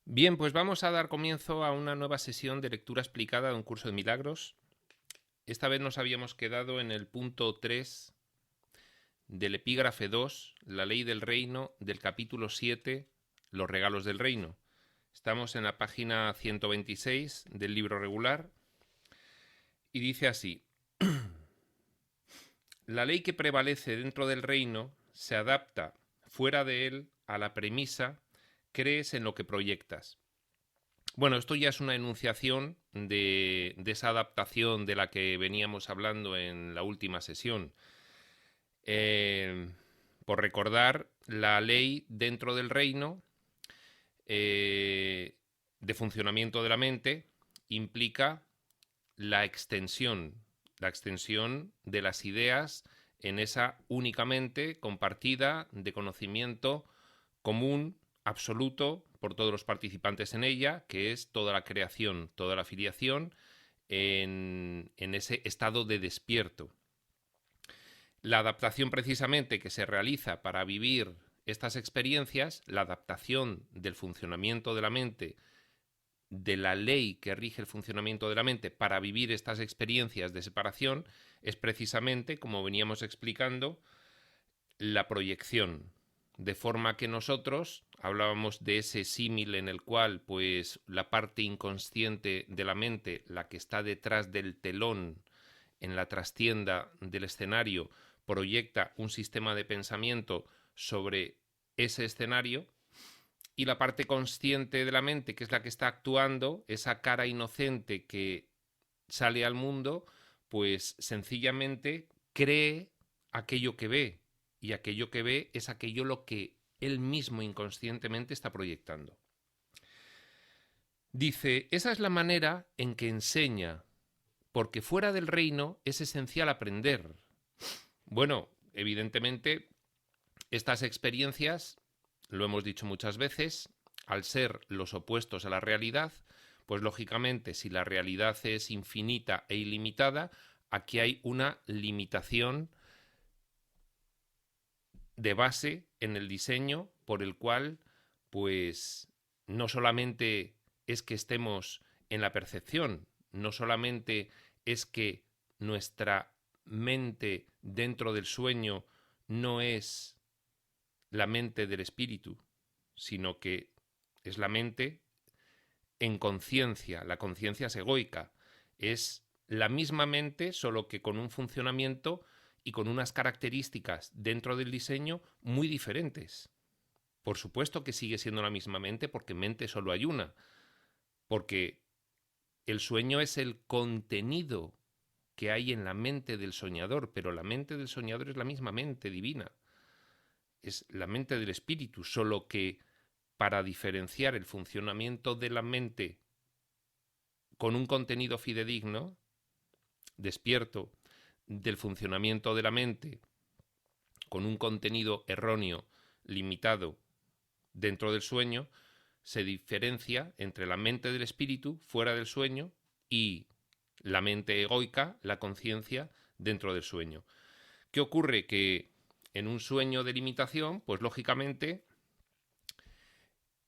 Bien, pues vamos a dar comienzo a una nueva sesión de lectura explicada de un curso de milagros. Esta vez nos habíamos quedado en el punto 3 del epígrafe 2, la ley del reino, del capítulo 7, los regalos del reino. Estamos en la página 126 del libro regular y dice así: la ley que prevalece dentro del reino se adapta fuera de él a la premisa crees en lo que proyectas. Bueno, esto ya es una enunciación de esa adaptación de la que veníamos hablando en la última sesión. Eh, por recordar, la ley dentro del reino de funcionamiento de la mente implica la extensión de las ideas en esa únicamente compartida de conocimiento común, absoluto, por todos los participantes en ella, que es toda la creación, toda la filiación, en ese estado de despierto. La adaptación precisamente que se realiza para vivir estas experiencias, la adaptación del funcionamiento de la mente, de la ley que rige el funcionamiento de la mente para vivir estas experiencias de separación, es precisamente, como veníamos explicando, la proyección, de forma que nosotros hablábamos de ese símil en el cual pues la parte inconsciente de la mente, la que está detrás del telón en la trastienda del escenario, proyecta un sistema de pensamiento sobre ese escenario, y la parte consciente de la mente, que es la que está actuando, esa cara inocente que sale al mundo, pues sencillamente cree aquello que ve, y aquello que ve es aquello lo que él mismo inconscientemente está proyectando. Dice, esa es la manera en que enseña, porque fuera del reino es esencial aprender. Bueno, evidentemente, estas experiencias, lo hemos dicho muchas veces, al ser los opuestos a la realidad, pues lógicamente si la realidad es infinita e ilimitada, aquí hay una limitación de base en el diseño por el cual pues no solamente es que estemos en la percepción, no solamente es que nuestra mente dentro del sueño no es la mente del espíritu, sino que es la mente en conciencia. La conciencia es egoica, es la misma mente, solo que con un funcionamiento y con unas características dentro del diseño muy diferentes. Por supuesto que sigue siendo la misma mente, porque mente solo hay una, porque el sueño es el contenido que hay en la mente del soñador, pero la mente del soñador es la misma mente divina, es la mente del espíritu, solo que para diferenciar el funcionamiento de la mente con un contenido fidedigno, despierto, del funcionamiento de la mente con un contenido erróneo, limitado, dentro del sueño, se diferencia entre la mente del espíritu fuera del sueño y la mente egoica, la conciencia, dentro del sueño. ¿Qué ocurre? Que en un sueño de limitación, pues lógicamente,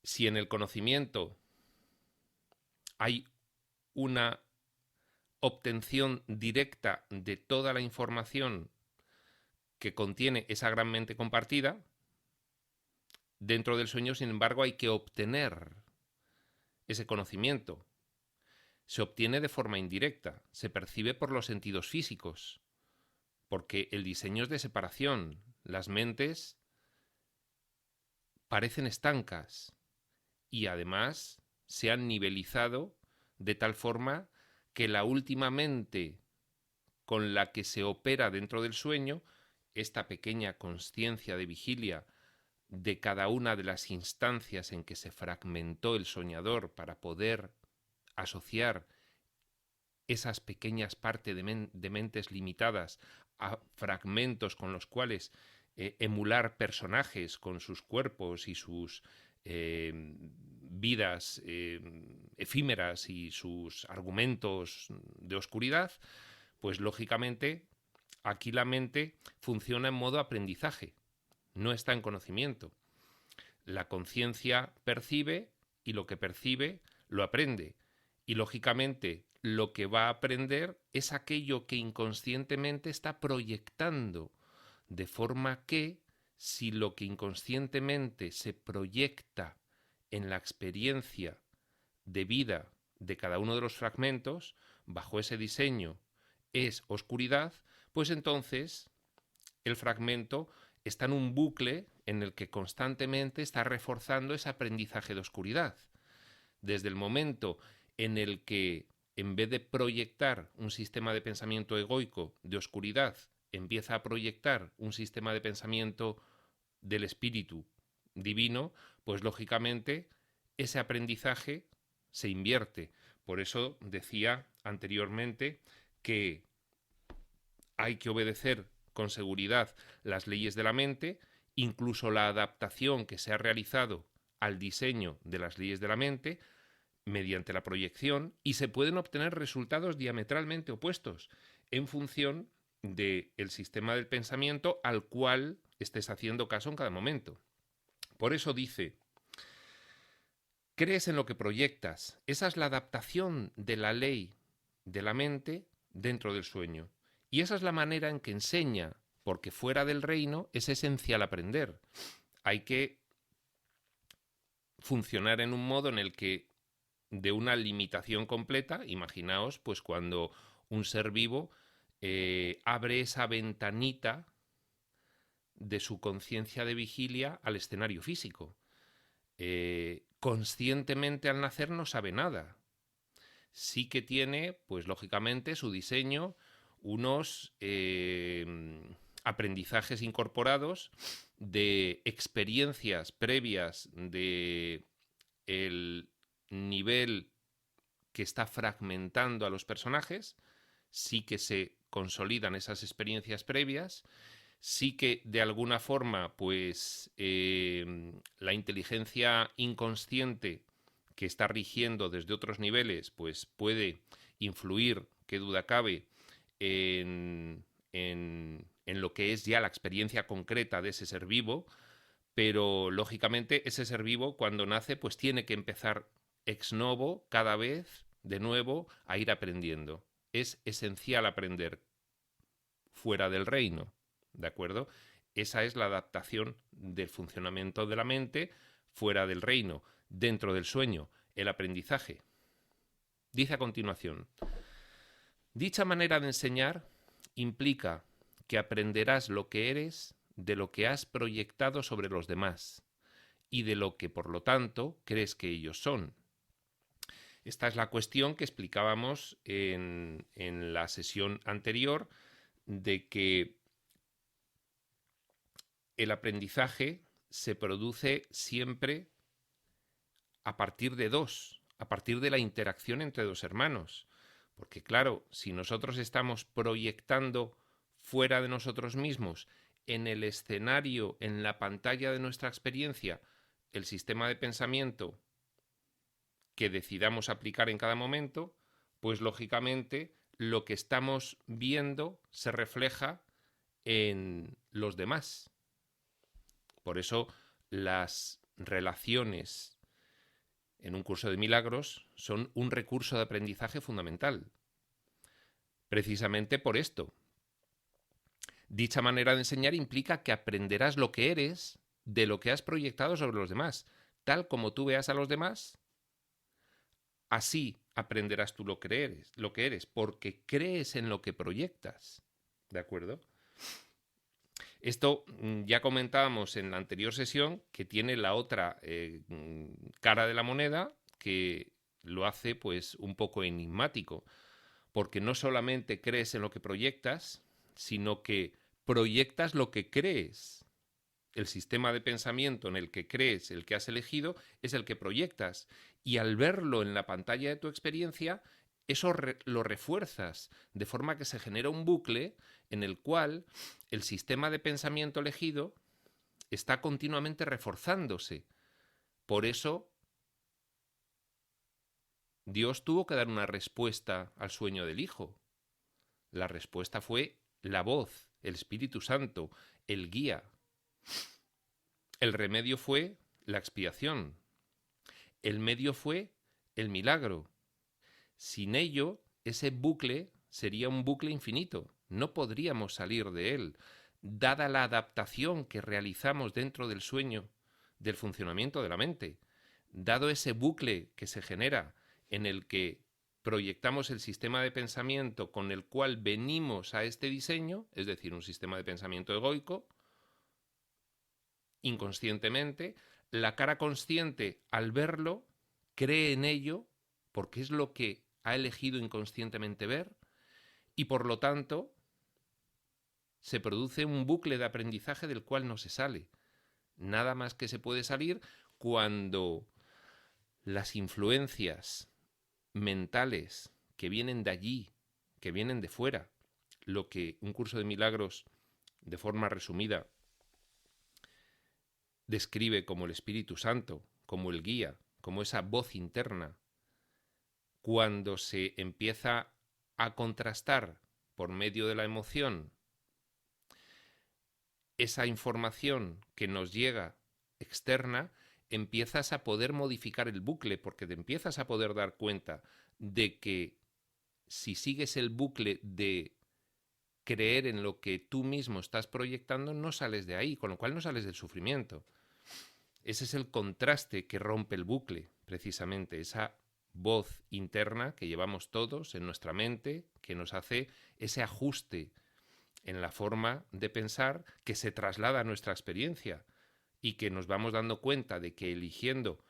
si en el conocimiento hay una obtención directa de toda la información que contiene esa gran mente compartida, dentro del sueño, sin embargo, hay que obtener ese conocimiento. Se obtiene de forma indirecta, se percibe por los sentidos físicos, porque el diseño es de separación. Las mentes parecen estancas y además se han nivelizado de tal forma que la última mente con la que se opera dentro del sueño, esta pequeña consciencia de vigilia de cada una de las instancias en que se fragmentó el soñador para poder asociar esas pequeñas partes de mentes limitadas a fragmentos con los cuales emular personajes con sus cuerpos y sus vidas efímeras y sus argumentos de oscuridad, pues lógicamente aquí la mente funciona en modo aprendizaje, no está en conocimiento. La conciencia percibe y lo que percibe lo aprende. Y lógicamente lo que va a aprender es aquello que inconscientemente está proyectando, de forma que si lo que inconscientemente se proyecta en la experiencia de vida de cada uno de los fragmentos, bajo ese diseño, es oscuridad, pues entonces el fragmento está en un bucle en el que constantemente está reforzando ese aprendizaje de oscuridad. Desde el momento en el que, en vez de proyectar un sistema de pensamiento egoico de oscuridad, empieza a proyectar un sistema de pensamiento del espíritu divino, pues lógicamente ese aprendizaje se invierte. Por eso decía anteriormente que hay que obedecer con seguridad las leyes de la mente, incluso la adaptación que se ha realizado al diseño de las leyes de la mente mediante la proyección, y se pueden obtener resultados diametralmente opuestos en función del sistema del pensamiento al cual estés haciendo caso en cada momento. Por eso dice: crees en lo que proyectas. Esa es la adaptación de la ley de la mente dentro del sueño. Y esa es la manera en que enseña, porque fuera del reino es esencial aprender. Hay que funcionar en un modo en el que, de una limitación completa, imaginaos pues cuando un ser vivo abre esa ventanita de su conciencia de vigilia al escenario físico. Conscientemente al nacer no sabe nada. Sí que tiene, pues lógicamente, su diseño, unos aprendizajes incorporados de experiencias previas de el nivel que está fragmentando a los personajes. Sí que se consolidan esas experiencias previas, sí que de alguna forma pues la inteligencia inconsciente que está rigiendo desde otros niveles pues puede influir, qué duda cabe, en lo que es ya la experiencia concreta de ese ser vivo, pero lógicamente ese ser vivo cuando nace pues tiene que empezar ex novo cada vez de nuevo a ir aprendiendo. Es esencial aprender fuera del reino, ¿de acuerdo? Esa es la adaptación del funcionamiento de la mente fuera del reino. Dentro del sueño, el aprendizaje. Dice a continuación: dicha manera de enseñar implica que aprenderás lo que eres de lo que has proyectado sobre los demás y de lo que, por lo tanto, crees que ellos son. Esta es la cuestión que explicábamos en la sesión anterior, de que el aprendizaje se produce siempre a partir de a partir de la interacción entre dos hermanos. Porque claro, si nosotros estamos proyectando fuera de nosotros mismos, en el escenario, en la pantalla de nuestra experiencia, el sistema de pensamiento que decidamos aplicar en cada momento, pues lógicamente lo que estamos viendo se refleja en los demás. Por eso las relaciones en un curso de milagros son un recurso de aprendizaje fundamental. Precisamente por esto. Dicha manera de enseñar implica que aprenderás lo que eres de lo que has proyectado sobre los demás. Tal como tú veas a los demás, así aprenderás tú lo que eres, porque crees en lo que proyectas. ¿De acuerdo? Esto ya comentábamos en la anterior sesión, que tiene la otra cara de la moneda, que lo hace pues un poco enigmático, porque no solamente crees en lo que proyectas, sino que proyectas lo que crees. El sistema de pensamiento en el que crees, el que has elegido, es el que proyectas. Y al verlo en la pantalla de tu experiencia, eso lo refuerzas, de forma que se genera un bucle en el cual el sistema de pensamiento elegido está continuamente reforzándose. Por eso Dios tuvo que dar una respuesta al sueño del Hijo. La respuesta fue la voz, el Espíritu Santo, el guía. El remedio fue la expiación. El medio fue el milagro. Sin ello, ese bucle sería un bucle infinito. No podríamos salir de él. Dada la adaptación que realizamos dentro del sueño, del funcionamiento de la mente, dado ese bucle que se genera en el que proyectamos el sistema de pensamiento con el cual venimos a este diseño, es decir, un sistema de pensamiento egoico, inconscientemente, la cara consciente, al verlo, cree en ello, porque es lo que ha elegido inconscientemente ver, y por lo tanto se produce un bucle de aprendizaje del cual no se sale. Nada más que se puede salir cuando las influencias mentales que vienen de allí, que vienen de fuera, lo que un curso de milagros, de forma resumida, describe como el Espíritu Santo, como el guía, como esa voz interna, cuando se empieza a contrastar por medio de la emoción esa información que nos llega externa, empiezas a poder modificar el bucle, porque te empiezas a poder dar cuenta de que si sigues el bucle de creer en lo que tú mismo estás proyectando, no sales de ahí, con lo cual no sales del sufrimiento. Ese es el contraste que rompe el bucle, precisamente, esa voz interna que llevamos todos en nuestra mente, que nos hace ese ajuste en la forma de pensar que se traslada a nuestra experiencia y que nos vamos dando cuenta de que eligiendo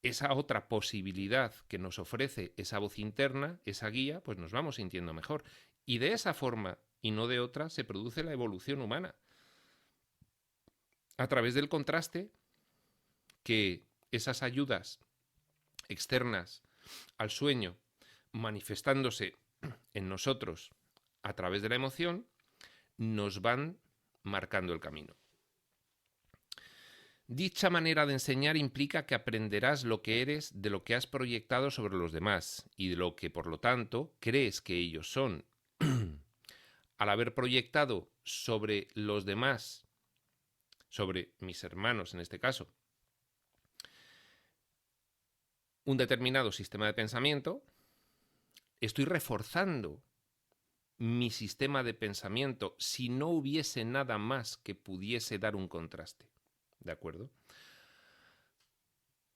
esa otra posibilidad que nos ofrece esa voz interna, esa guía, pues nos vamos sintiendo mejor. Y de esa forma, y no de otra, se produce la evolución humana. A través del contraste que esas ayudas externas al sueño, manifestándose en nosotros a través de la emoción, nos van marcando el camino. Dicha manera de enseñar implica que aprenderás lo que eres de lo que has proyectado sobre los demás y de lo que, por lo tanto, crees que ellos son. Al haber proyectado sobre los demás, sobre mis hermanos en este caso, un determinado sistema de pensamiento, estoy reforzando mi sistema de pensamiento si no hubiese nada más que pudiese dar un contraste. ¿De acuerdo?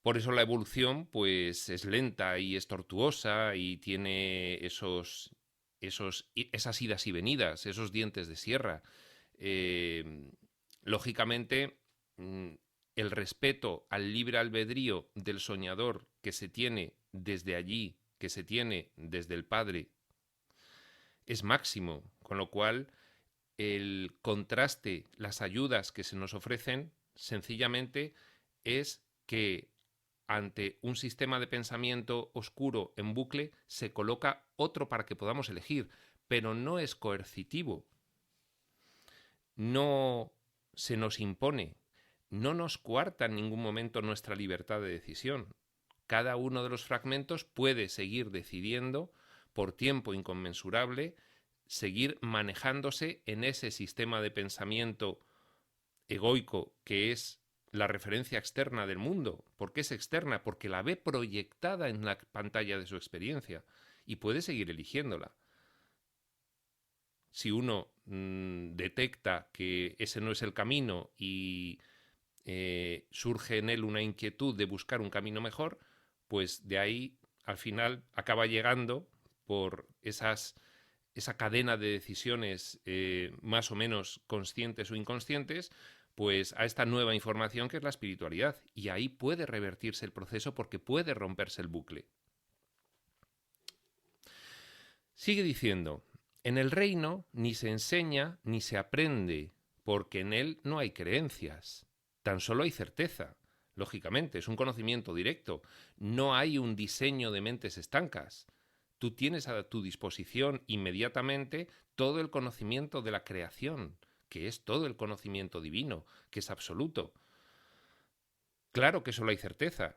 Por eso la evolución pues es lenta y es tortuosa y tiene esas idas y venidas, esos dientes de sierra. Lógicamente, el respeto al libre albedrío del soñador que se tiene desde allí, que se tiene desde el Padre, es máximo, con lo cual el contraste, las ayudas que se nos ofrecen, sencillamente es que ante un sistema de pensamiento oscuro en bucle se coloca otro para que podamos elegir, pero no es coercitivo, no se nos impone, no nos coarta en ningún momento nuestra libertad de decisión. Cada uno de los fragmentos puede seguir decidiendo por tiempo inconmensurable, seguir manejándose en ese sistema de pensamiento egoico que es la referencia externa del mundo. ¿Por qué es externa? Porque la ve proyectada en la pantalla de su experiencia y puede seguir eligiéndola. Si uno detecta que ese no es el camino y surge en él una inquietud de buscar un camino mejor, pues de ahí al final acaba llegando por esa cadena de decisiones más o menos conscientes o inconscientes, pues a esta nueva información que es la espiritualidad. Y ahí puede revertirse el proceso porque puede romperse el bucle. Sigue diciendo, en el reino ni se enseña ni se aprende, porque en él no hay creencias, tan solo hay certeza. Lógicamente, es un conocimiento directo. No hay un diseño de mentes estancas. Tú tienes a tu disposición inmediatamente todo el conocimiento de la creación, que es todo el conocimiento divino, que es absoluto. Claro que solo hay certeza.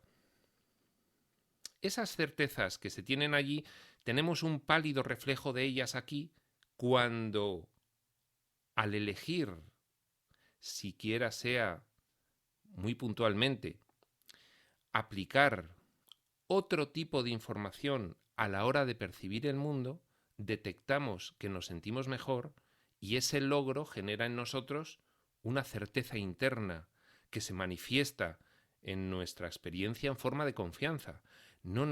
Esas certezas que se tienen allí, tenemos un pálido reflejo de ellas aquí cuando, al elegir, siquiera sea muy puntualmente, aplicar otro tipo de información a la hora de percibir el mundo, detectamos que nos sentimos mejor y ese logro genera en nosotros una certeza interna que se manifiesta en nuestra experiencia en forma de confianza. No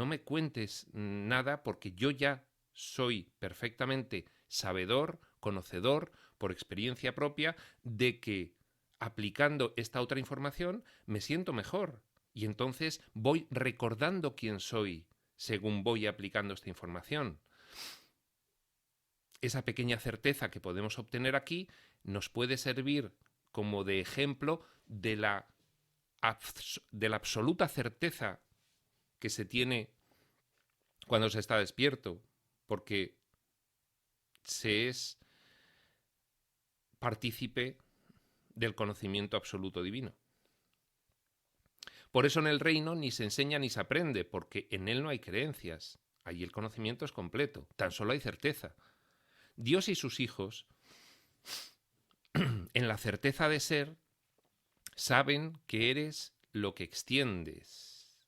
me cuentes nada porque yo ya soy perfectamente sabedor, conocedor, por experiencia propia, de que aplicando esta otra información me siento mejor. Y entonces voy recordando quién soy según voy aplicando esta información. Esa pequeña certeza que podemos obtener aquí nos puede servir como de ejemplo de la absoluta certeza que se tiene cuando se está despierto, porque se es partícipe del conocimiento absoluto divino. Por eso en el reino ni se enseña ni se aprende, porque en él no hay creencias. Allí el conocimiento es completo, tan solo hay certeza. Dios y sus hijos, en la certeza de ser, saben que eres lo que extiendes.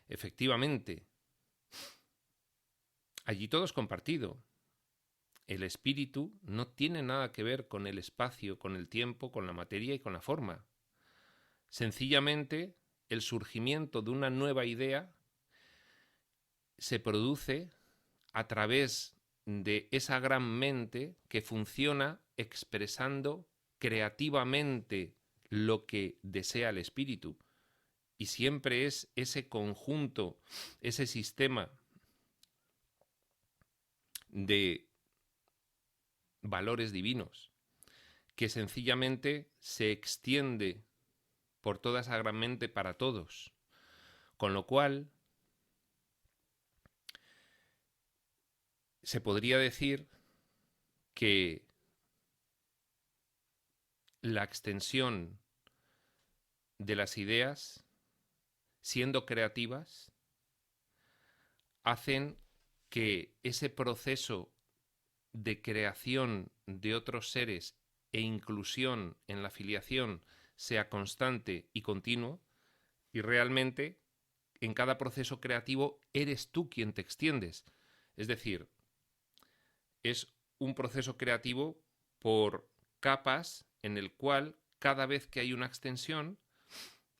Efectivamente, allí todo es compartido. El espíritu no tiene nada que ver con el espacio, con el tiempo, con la materia y con la forma. Sencillamente, el surgimiento de una nueva idea se produce a través de esa gran mente que funciona expresando creativamente lo que desea el espíritu. Y siempre es ese conjunto, ese sistema de valores divinos que sencillamente se extiende por toda esa gran mente para todos. Con lo cual, se podría decir que la extensión de las ideas, siendo creativas, hacen que ese proceso de creación de otros seres e inclusión en la filiación sea constante y continuo, y realmente en cada proceso creativo eres tú quien te extiendes. Es decir, es un proceso creativo por capas en el cual cada vez que hay una extensión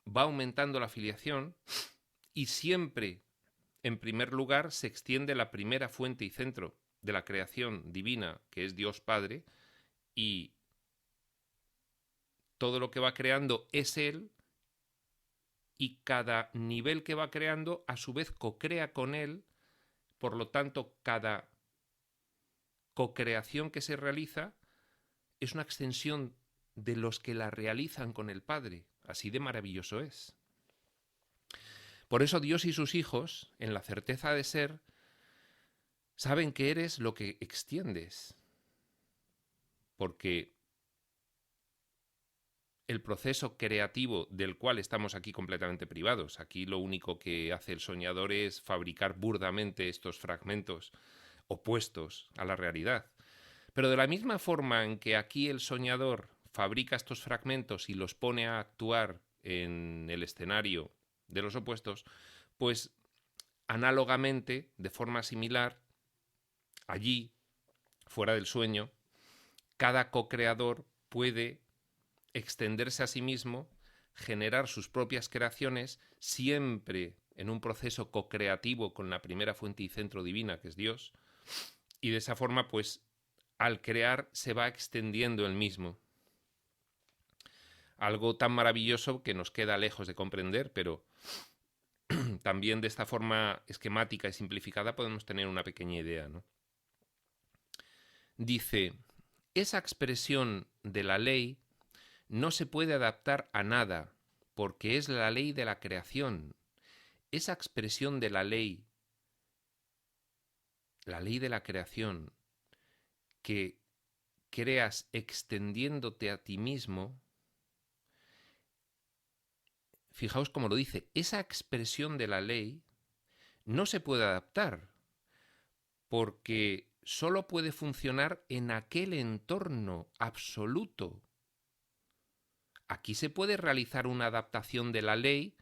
va aumentando la filiación y siempre, en primer lugar, se extiende la primera fuente y centro de la creación divina, que es Dios Padre, y todo lo que va creando es Él, y cada nivel que va creando a su vez cocrea con Él, por lo tanto cada cocreación que se realiza es una extensión de los que la realizan con el Padre. Así de maravilloso es. Por eso Dios y sus hijos, en la certeza de ser, saben que eres lo que extiendes. Porque el proceso creativo del cual estamos aquí completamente privados, aquí lo único que hace el soñador es fabricar burdamente estos fragmentos opuestos a la realidad. Pero de la misma forma en que aquí el soñador fabrica estos fragmentos y los pone a actuar en el escenario de los opuestos, pues análogamente, de forma similar, allí, fuera del sueño, cada co-creador puede extenderse a sí mismo, generar sus propias creaciones, siempre en un proceso co-creativo con la primera fuente y centro divina, que es Dios, y de esa forma, pues, al crear se va extendiendo el mismo. Algo tan maravilloso que nos queda lejos de comprender, pero también de esta forma esquemática y simplificada podemos tener una pequeña idea, ¿no? Dice, esa expresión de la ley no se puede adaptar a nada, porque es la ley de la creación. Esa expresión de la ley de la creación, que creas extendiéndote a ti mismo, fijaos cómo lo dice, esa expresión de la ley no se puede adaptar, porque solo puede funcionar en aquel entorno absoluto. Aquí se puede realizar una adaptación de la ley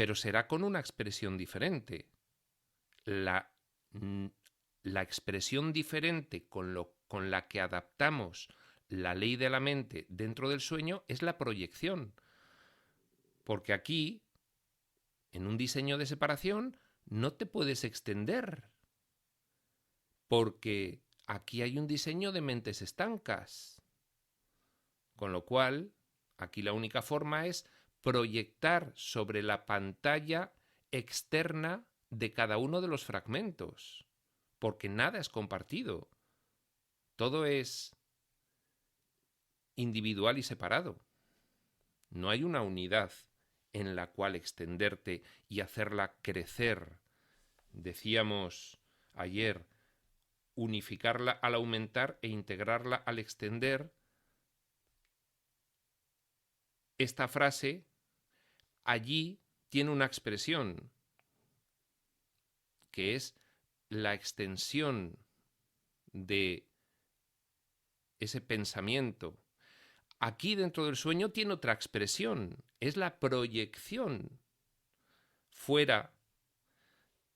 pero será con una expresión diferente. La expresión diferente con la que adaptamos la ley de la mente dentro del sueño es la proyección. Porque aquí, en un diseño de separación, no te puedes extender. Porque aquí hay un diseño de mentes estancas. Con lo cual, aquí la única forma es proyectar sobre la pantalla externa de cada uno de los fragmentos, porque nada es compartido. Todo es individual y separado. No hay una unidad en la cual extenderte y hacerla crecer. Decíamos ayer, unificarla al aumentar e integrarla al extender. Esta frase allí tiene una expresión que es la extensión de ese pensamiento. Aquí dentro del sueño tiene otra expresión, es la proyección fuera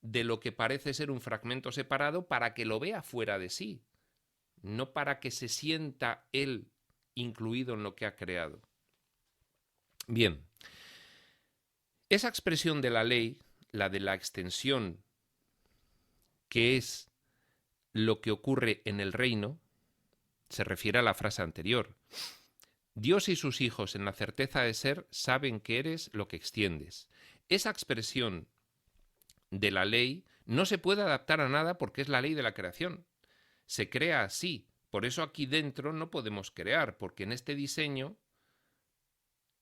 de lo que parece ser un fragmento separado para que lo vea fuera de sí, no para que se sienta él incluido en lo que ha creado. Bien, esa expresión de la ley, la de la extensión, que es lo que ocurre en el reino, se refiere a la frase anterior. Dios y sus hijos en la certeza de ser saben que eres lo que extiendes. Esa expresión de la ley no se puede adaptar a nada porque es la ley de la creación. Se crea así. Por eso aquí dentro no podemos crear, porque en este diseño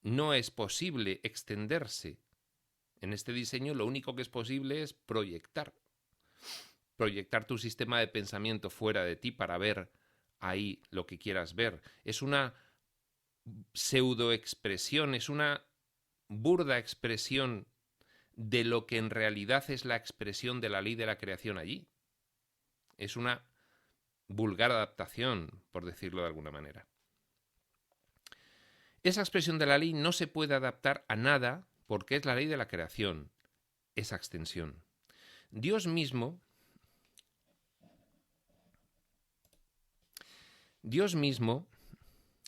no es posible extenderse. En este diseño lo único que es posible es proyectar. Proyectar tu sistema de pensamiento fuera de ti para ver ahí lo que quieras ver. Es una pseudoexpresión, es una burda expresión de lo que en realidad es la expresión de la ley de la creación allí. Es una vulgar adaptación, por decirlo de alguna manera. Esa expresión de la ley no se puede adaptar a nada porque es la ley de la creación, esa extensión. Dios mismo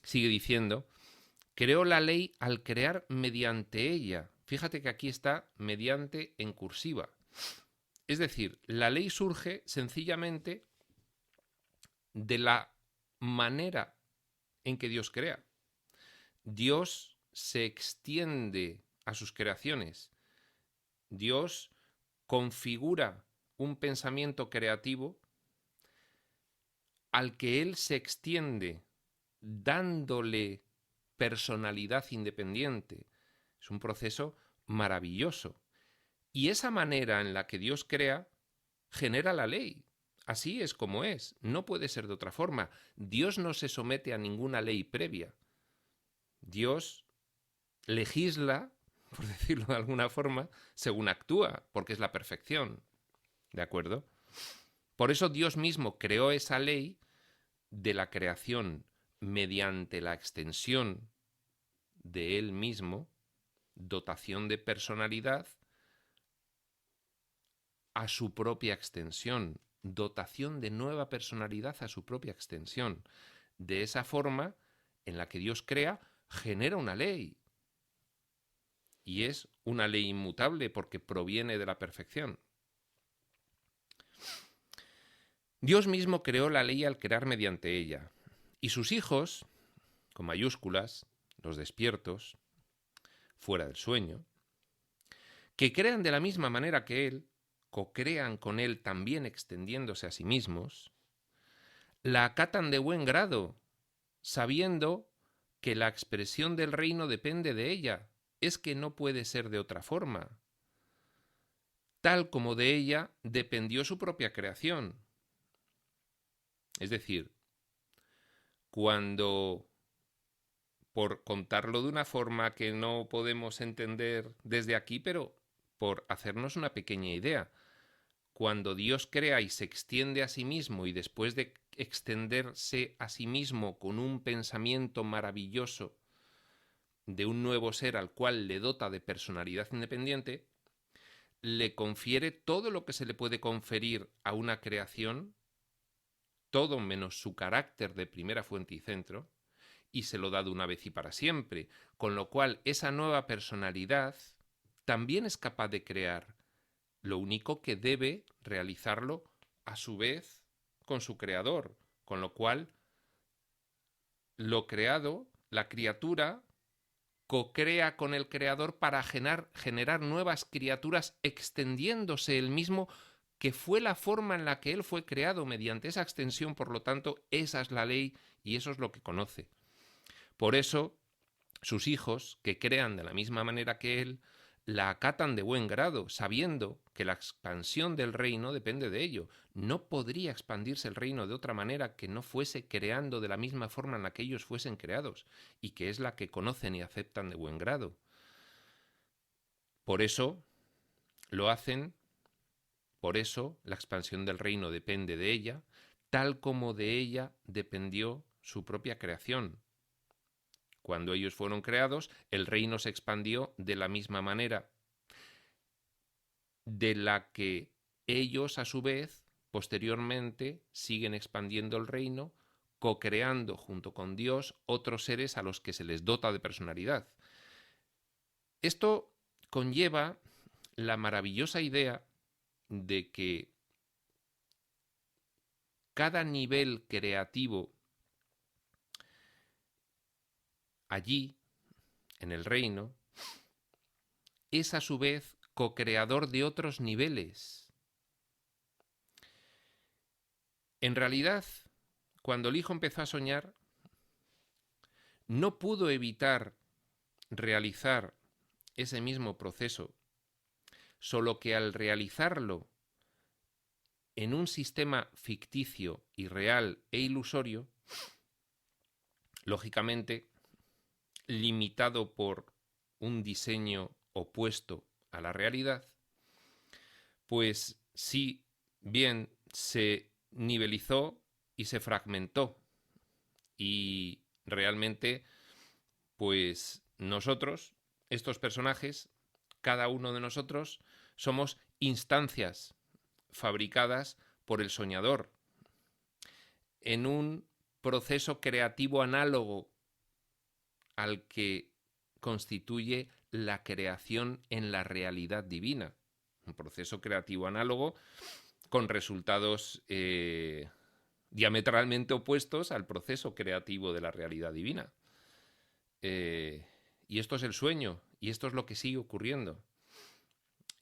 sigue diciendo, creó la ley al crear mediante ella. Fíjate que aquí está mediante en cursiva. Es decir, la ley surge sencillamente de la manera en que Dios crea. Dios se extiende a sus creaciones. Dios configura un pensamiento creativo al que Él se extiende, dándole personalidad independiente. Es un proceso maravilloso. Y esa manera en la que Dios crea genera la ley. Así es como es. No puede ser de otra forma. Dios no se somete a ninguna ley previa. Dios legisla, por decirlo de alguna forma, según actúa, porque es la perfección. ¿De acuerdo? Por eso Dios mismo creó esa ley de la creación mediante la extensión de Él mismo, dotación de personalidad a su propia extensión, dotación de nueva personalidad a su propia extensión. De esa forma, en la que Dios crea, genera una ley. Y es una ley inmutable porque proviene de la perfección. Dios mismo creó la ley al crear mediante ella. Y sus hijos, con mayúsculas, los despiertos, fuera del sueño, que crean de la misma manera que Él, co-crean con Él también extendiéndose a sí mismos, la acatan de buen grado, sabiendo que la expresión del reino depende de ella, es que no puede ser de otra forma, tal como de ella dependió su propia creación. Es decir, cuando, por contarlo de una forma que no podemos entender desde aquí, pero por hacernos una pequeña idea, cuando Dios crea y se extiende a sí mismo y después de extenderse a sí mismo con un pensamiento maravilloso, de un nuevo ser al cual le dota de personalidad independiente, le confiere todo lo que se le puede conferir a una creación, todo menos su carácter de primera fuente y centro, y se lo da de una vez y para siempre, con lo cual esa nueva personalidad también es capaz de crear, lo único que debe realizarlo a su vez con su creador, con lo cual lo creado, la criatura, co-crea con el creador para generar nuevas criaturas, extendiéndose el mismo, que fue la forma en la que él fue creado. Mediante esa extensión, por lo tanto, esa es la ley y eso es lo que conoce. Por eso, sus hijos, que crean de la misma manera que él, la acatan de buen grado, sabiendo que la expansión del reino depende de ello. No podría expandirse el reino de otra manera que no fuese creando de la misma forma en la que ellos fuesen creados, y que es la que conocen y aceptan de buen grado. Por eso lo hacen, por eso la expansión del reino depende de ella, tal como de ella dependió su propia creación. Cuando ellos fueron creados, el reino se expandió de la misma manera de la que ellos, a su vez, posteriormente, siguen expandiendo el reino, co-creando junto con Dios otros seres a los que se les dota de personalidad. Esto conlleva la maravillosa idea de que cada nivel creativo allí, en el reino, es a su vez co-creador de otros niveles. En realidad, cuando el hijo empezó a soñar, no pudo evitar realizar ese mismo proceso, solo que al realizarlo en un sistema ficticio, irreal e ilusorio, lógicamente limitado por un diseño opuesto a la realidad, pues sí, bien se nivelizó y se fragmentó. Y realmente, pues nosotros, estos personajes, cada uno de nosotros, somos instancias fabricadas por el soñador en un proceso creativo análogo al que constituye la creación en la realidad divina. Un proceso creativo análogo con resultados diametralmente opuestos al proceso creativo de la realidad divina. Y esto es el sueño, y esto es lo que sigue ocurriendo.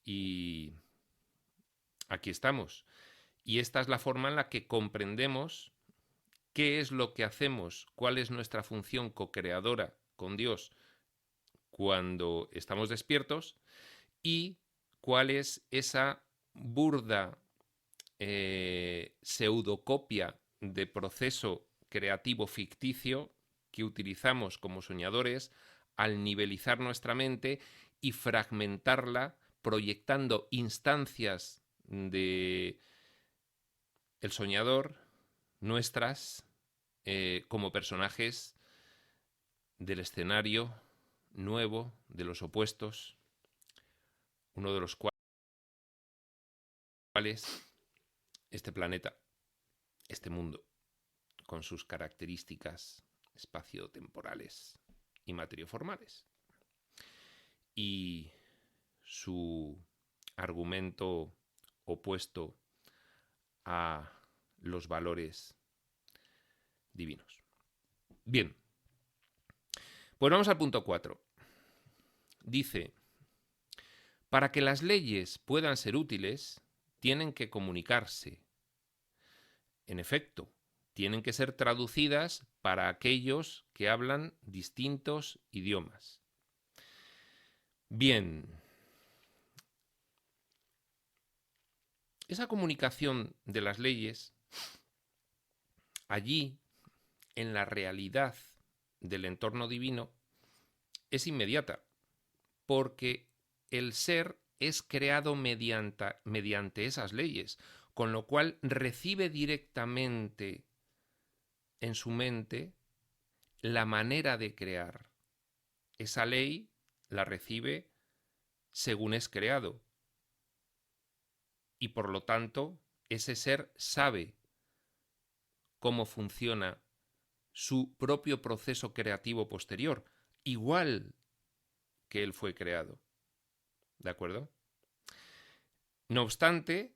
Y aquí estamos. Y esta es la forma en la que comprendemos qué es lo que hacemos, cuál es nuestra función co-creadora con Dios cuando estamos despiertos, y cuál es esa burda pseudocopia de proceso creativo ficticio que utilizamos como soñadores al nivelizar nuestra mente y fragmentarla, proyectando instancias de el soñador nuestras como personajes del escenario nuevo de los opuestos, uno de los cuales este planeta, este mundo, con sus características espaciotemporales y materioformales. Y su argumento opuesto a los valores divinos. Bien, pues vamos al punto 4. Dice, para que las leyes puedan ser útiles, tienen que comunicarse. En efecto, tienen que ser traducidas para aquellos que hablan distintos idiomas. Bien, esa comunicación de las leyes, allí, en la realidad del entorno divino, es inmediata, porque el ser es creado mediante esas leyes, con lo cual recibe directamente en su mente la manera de crear esa ley la recibe según es creado. Y por lo tanto, ese ser sabe cómo funciona su propio proceso creativo posterior, igual que él fue creado. ¿De acuerdo? No obstante,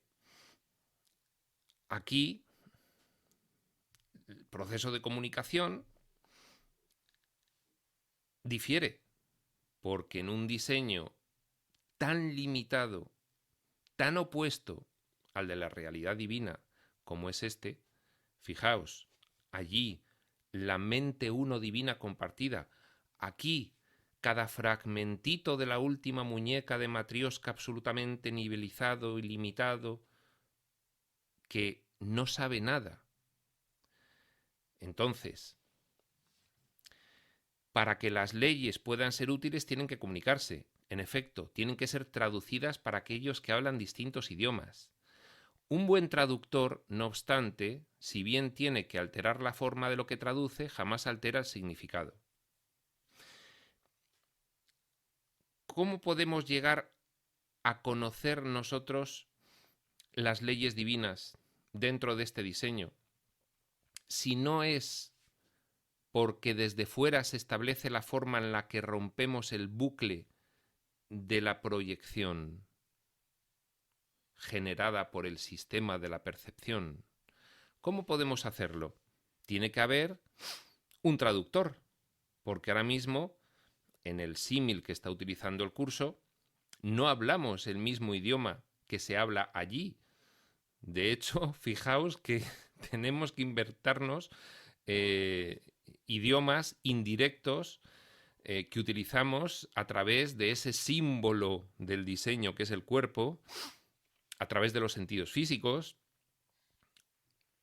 aquí el proceso de comunicación difiere, porque en un diseño tan limitado, tan opuesto al de la realidad divina como es este, fijaos, allí la mente uno divina compartida, aquí cada fragmentito de la última muñeca de Matrioska absolutamente nivelizado y limitado, que no sabe nada. Entonces, para que las leyes puedan ser útiles tienen que comunicarse. En efecto, tienen que ser traducidas para aquellos que hablan distintos idiomas. Un buen traductor, no obstante, si bien tiene que alterar la forma de lo que traduce, jamás altera el significado. ¿Cómo podemos llegar a conocer nosotros las leyes divinas dentro de este diseño? Si no es porque desde fuera se establece la forma en la que rompemos el bucle de la proyección generada por el sistema de la percepción. ¿Cómo podemos hacerlo? Tiene que haber un traductor, porque ahora mismo, en el símil que está utilizando el curso, no hablamos el mismo idioma que se habla allí. De hecho, fijaos que tenemos que inventarnos idiomas indirectos que utilizamos a través de ese símbolo del diseño que es el cuerpo, a través de los sentidos físicos.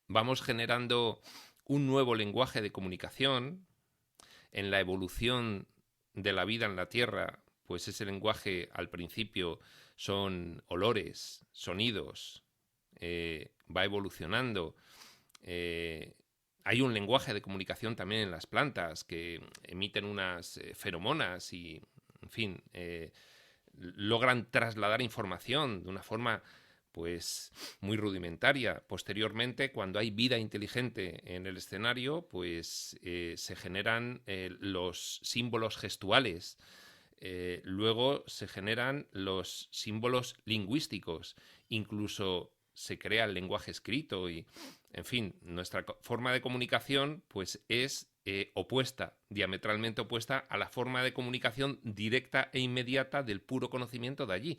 Vamos generando un nuevo lenguaje de comunicación. En la evolución de la vida en la Tierra, pues ese lenguaje al principio son olores, sonidos, va evolucionando. Hay un lenguaje de comunicación también en las plantas que emiten unas feromonas y, en fin, logran trasladar información de una forma pues muy rudimentaria. Posteriormente, cuando hay vida inteligente en el escenario, pues se generan los símbolos gestuales. Luego se generan los símbolos lingüísticos. Incluso se crea el lenguaje escrito y, en fin, nuestra forma de comunicación pues es opuesta, diametralmente opuesta a la forma de comunicación directa e inmediata del puro conocimiento de allí.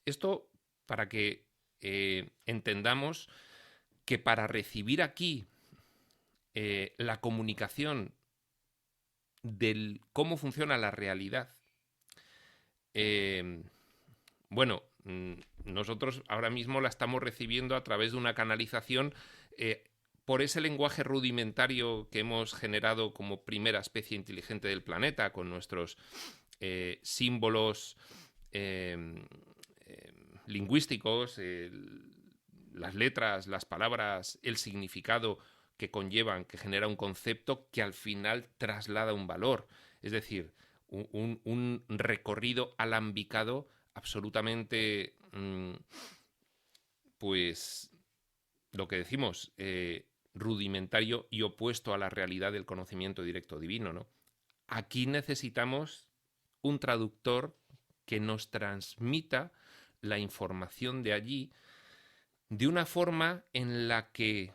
Esto para que entendamos que para recibir aquí la comunicación del cómo funciona la realidad, bueno, nosotros ahora mismo la estamos recibiendo a través de una canalización por ese lenguaje rudimentario que hemos generado como primera especie inteligente del planeta, con nuestros símbolos lingüísticos, las letras, las palabras, el significado que conllevan, que genera un concepto que al final traslada un valor. Es decir, un recorrido alambicado absolutamente, pues, lo que decimos, rudimentario y opuesto a la realidad del conocimiento directo divino, ¿no? Aquí necesitamos un traductor que nos transmita la información de allí de una forma en la que,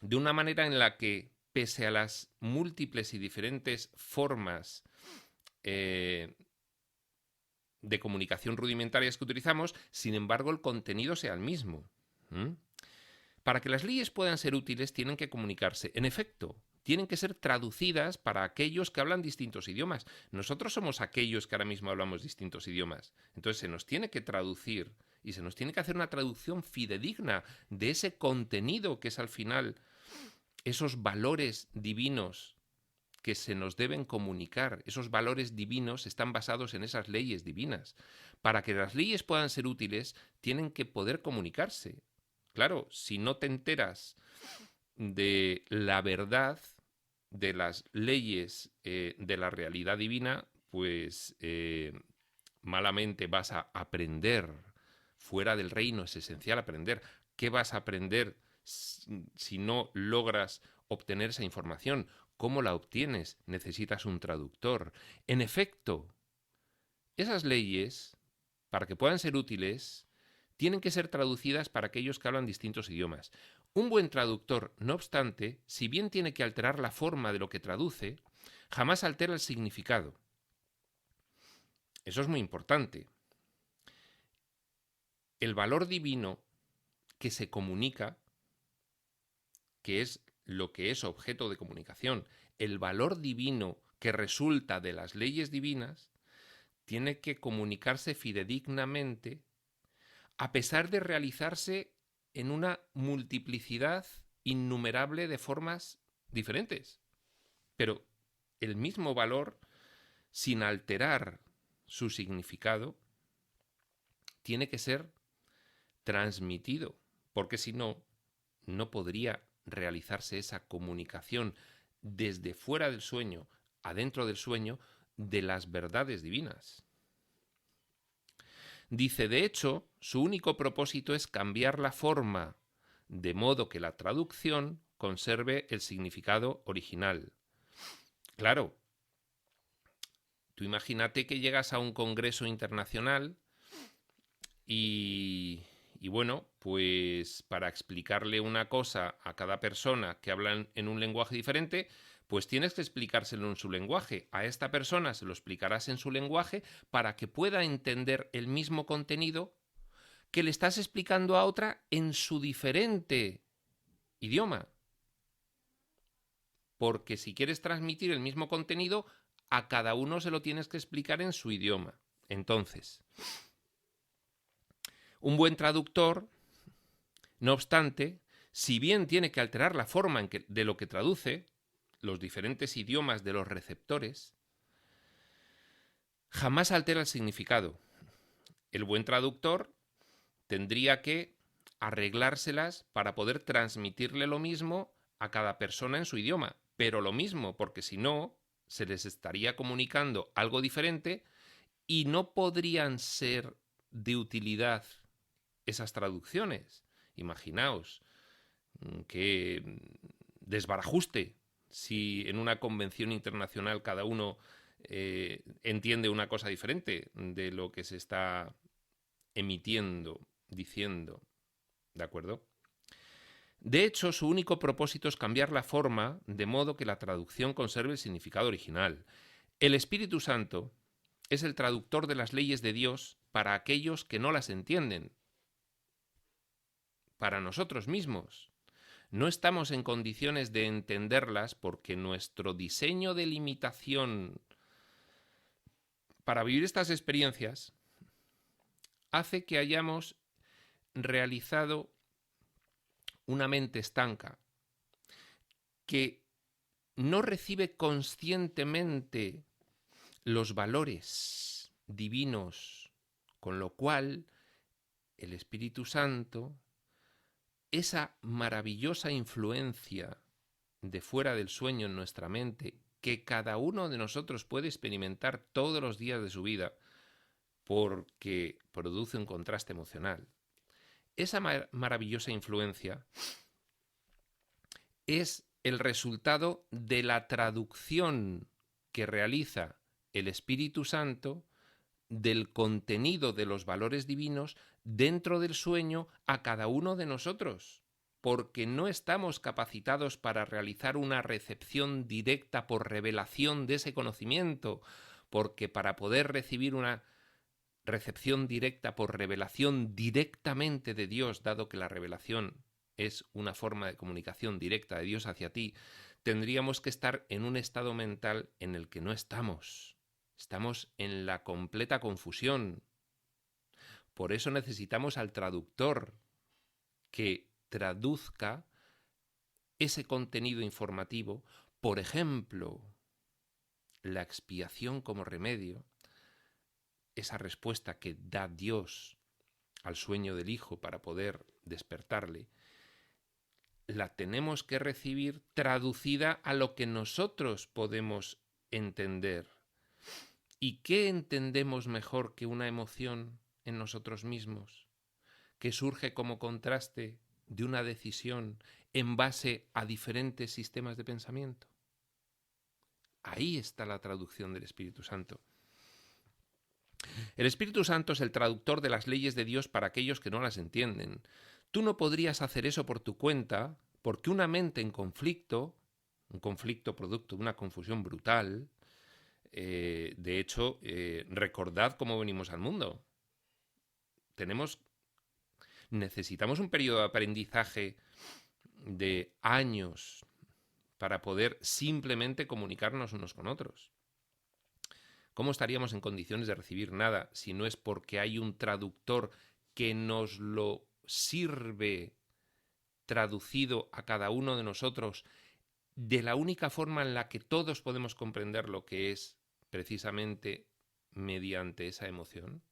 de una manera en la que, pese a las múltiples y diferentes formas de comunicación rudimentarias que utilizamos, sin embargo, el contenido sea el mismo. Para que las leyes puedan ser útiles, tienen que comunicarse. En efecto, tienen que ser traducidas para aquellos que hablan distintos idiomas. Nosotros somos aquellos que ahora mismo hablamos distintos idiomas. Entonces se nos tiene que traducir y se nos tiene que hacer una traducción fidedigna de ese contenido que es al final esos valores divinos que se nos deben comunicar. Esos valores divinos están basados en esas leyes divinas. Para que las leyes puedan ser útiles, tienen que poder comunicarse. Claro, si no te enteras de la verdad, de las leyes de la realidad divina, pues malamente vas a aprender. Fuera del reino es esencial aprender. ¿Qué vas a aprender si no logras obtener esa información? ¿Cómo la obtienes? Necesitas un traductor. En efecto, esas leyes, para que puedan ser útiles, tienen que ser traducidas para aquellos que hablan distintos idiomas. Un buen traductor, no obstante, si bien tiene que alterar la forma de lo que traduce, jamás altera el significado. Eso es muy importante. El valor divino que se comunica, que es lo que es objeto de comunicación, el valor divino que resulta de las leyes divinas, tiene que comunicarse fidedignamente a pesar de realizarse en una multiplicidad innumerable de formas diferentes. Pero el mismo valor, sin alterar su significado, tiene que ser transmitido, porque si no, no podría realizarse esa comunicación desde fuera del sueño, adentro del sueño, de las verdades divinas. Dice, de hecho, su único propósito es cambiar la forma, de modo que la traducción conserve el significado original. Claro, tú imagínate que llegas a un congreso internacional y bueno, pues para explicarle una cosa a cada persona que habla en un lenguaje diferente, pues tienes que explicárselo en su lenguaje. A esta persona se lo explicarás en su lenguaje para que pueda entender el mismo contenido que le estás explicando a otra en su diferente idioma. Porque si quieres transmitir el mismo contenido, a cada uno se lo tienes que explicar en su idioma. Entonces, un buen traductor, no obstante, si bien tiene que alterar la forma de lo que traduce, los diferentes idiomas de los receptores, jamás altera el significado. El buen traductor tendría que arreglárselas para poder transmitirle lo mismo a cada persona en su idioma, pero lo mismo, porque si no, se les estaría comunicando algo diferente y no podrían ser de utilidad esas traducciones. Imaginaos qué desbarajuste si en una convención internacional cada uno entiende una cosa diferente de lo que se está emitiendo, diciendo. ¿De acuerdo? De hecho, su único propósito es cambiar la forma de modo que la traducción conserve el significado original. El Espíritu Santo es el traductor de las leyes de Dios para aquellos que no las entienden, para nosotros mismos. No estamos en condiciones de entenderlas porque nuestro diseño de limitación para vivir estas experiencias hace que hayamos realizado una mente estanca que no recibe conscientemente los valores divinos, con lo cual el Espíritu Santo, esa maravillosa influencia de fuera del sueño en nuestra mente, que cada uno de nosotros puede experimentar todos los días de su vida, porque produce un contraste emocional. Esa maravillosa influencia es el resultado de la traducción que realiza el Espíritu Santo del contenido de los valores divinos dentro del sueño a cada uno de nosotros, porque no estamos capacitados para realizar una recepción directa por revelación de ese conocimiento, porque para poder recibir una recepción directa por revelación directamente de Dios, dado que la revelación es una forma de comunicación directa de Dios hacia ti, tendríamos que estar en un estado mental en el que no estamos. Estamos en la completa confusión. Por eso necesitamos al traductor que traduzca ese contenido informativo, por ejemplo, la expiación como remedio, esa respuesta que da Dios al sueño del Hijo para poder despertarle, la tenemos que recibir traducida a lo que nosotros podemos entender. ¿Y qué entendemos mejor que una emoción en nosotros mismos, que surge como contraste de una decisión en base a diferentes sistemas de pensamiento? Ahí está la traducción del Espíritu Santo. El Espíritu Santo es el traductor de las leyes de Dios para aquellos que no las entienden. Tú no podrías hacer eso por tu cuenta, porque una mente en conflicto, un conflicto producto de una confusión brutal, de hecho, recordad cómo venimos al mundo. Necesitamos un periodo de aprendizaje de años para poder simplemente comunicarnos unos con otros. ¿Cómo estaríamos en condiciones de recibir nada si no es porque hay un traductor que nos lo sirve traducido a cada uno de nosotros de la única forma en la que todos podemos comprender lo que es precisamente mediante esa emoción?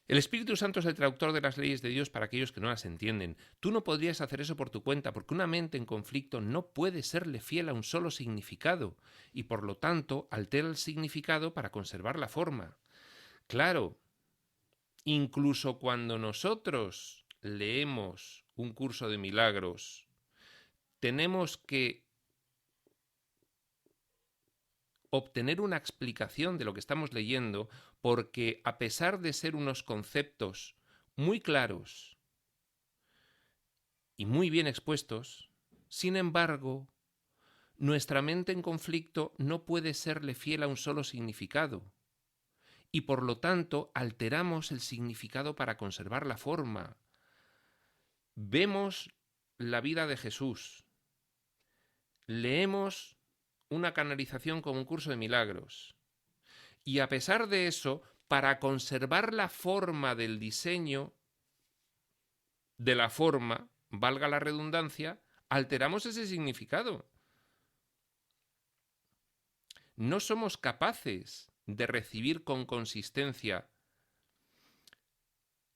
El Espíritu Santo es el traductor de las leyes de Dios para aquellos que no las entienden. Tú no podrías hacer eso por tu cuenta, porque una mente en conflicto no puede serle fiel a un solo significado, y por lo tanto altera el significado para conservar la forma. Claro, incluso cuando nosotros leemos un curso de milagros, tenemos que obtener una explicación de lo que estamos leyendo, porque a pesar de ser unos conceptos muy claros y muy bien expuestos, sin embargo, nuestra mente en conflicto no puede serle fiel a un solo significado, y por lo tanto alteramos el significado para conservar la forma. Vemos la vida de Jesús, leemos una canalización con un curso de milagros, y a pesar de eso, para conservar la forma del diseño de la forma, valga la redundancia, alteramos ese significado. No somos capaces de recibir con consistencia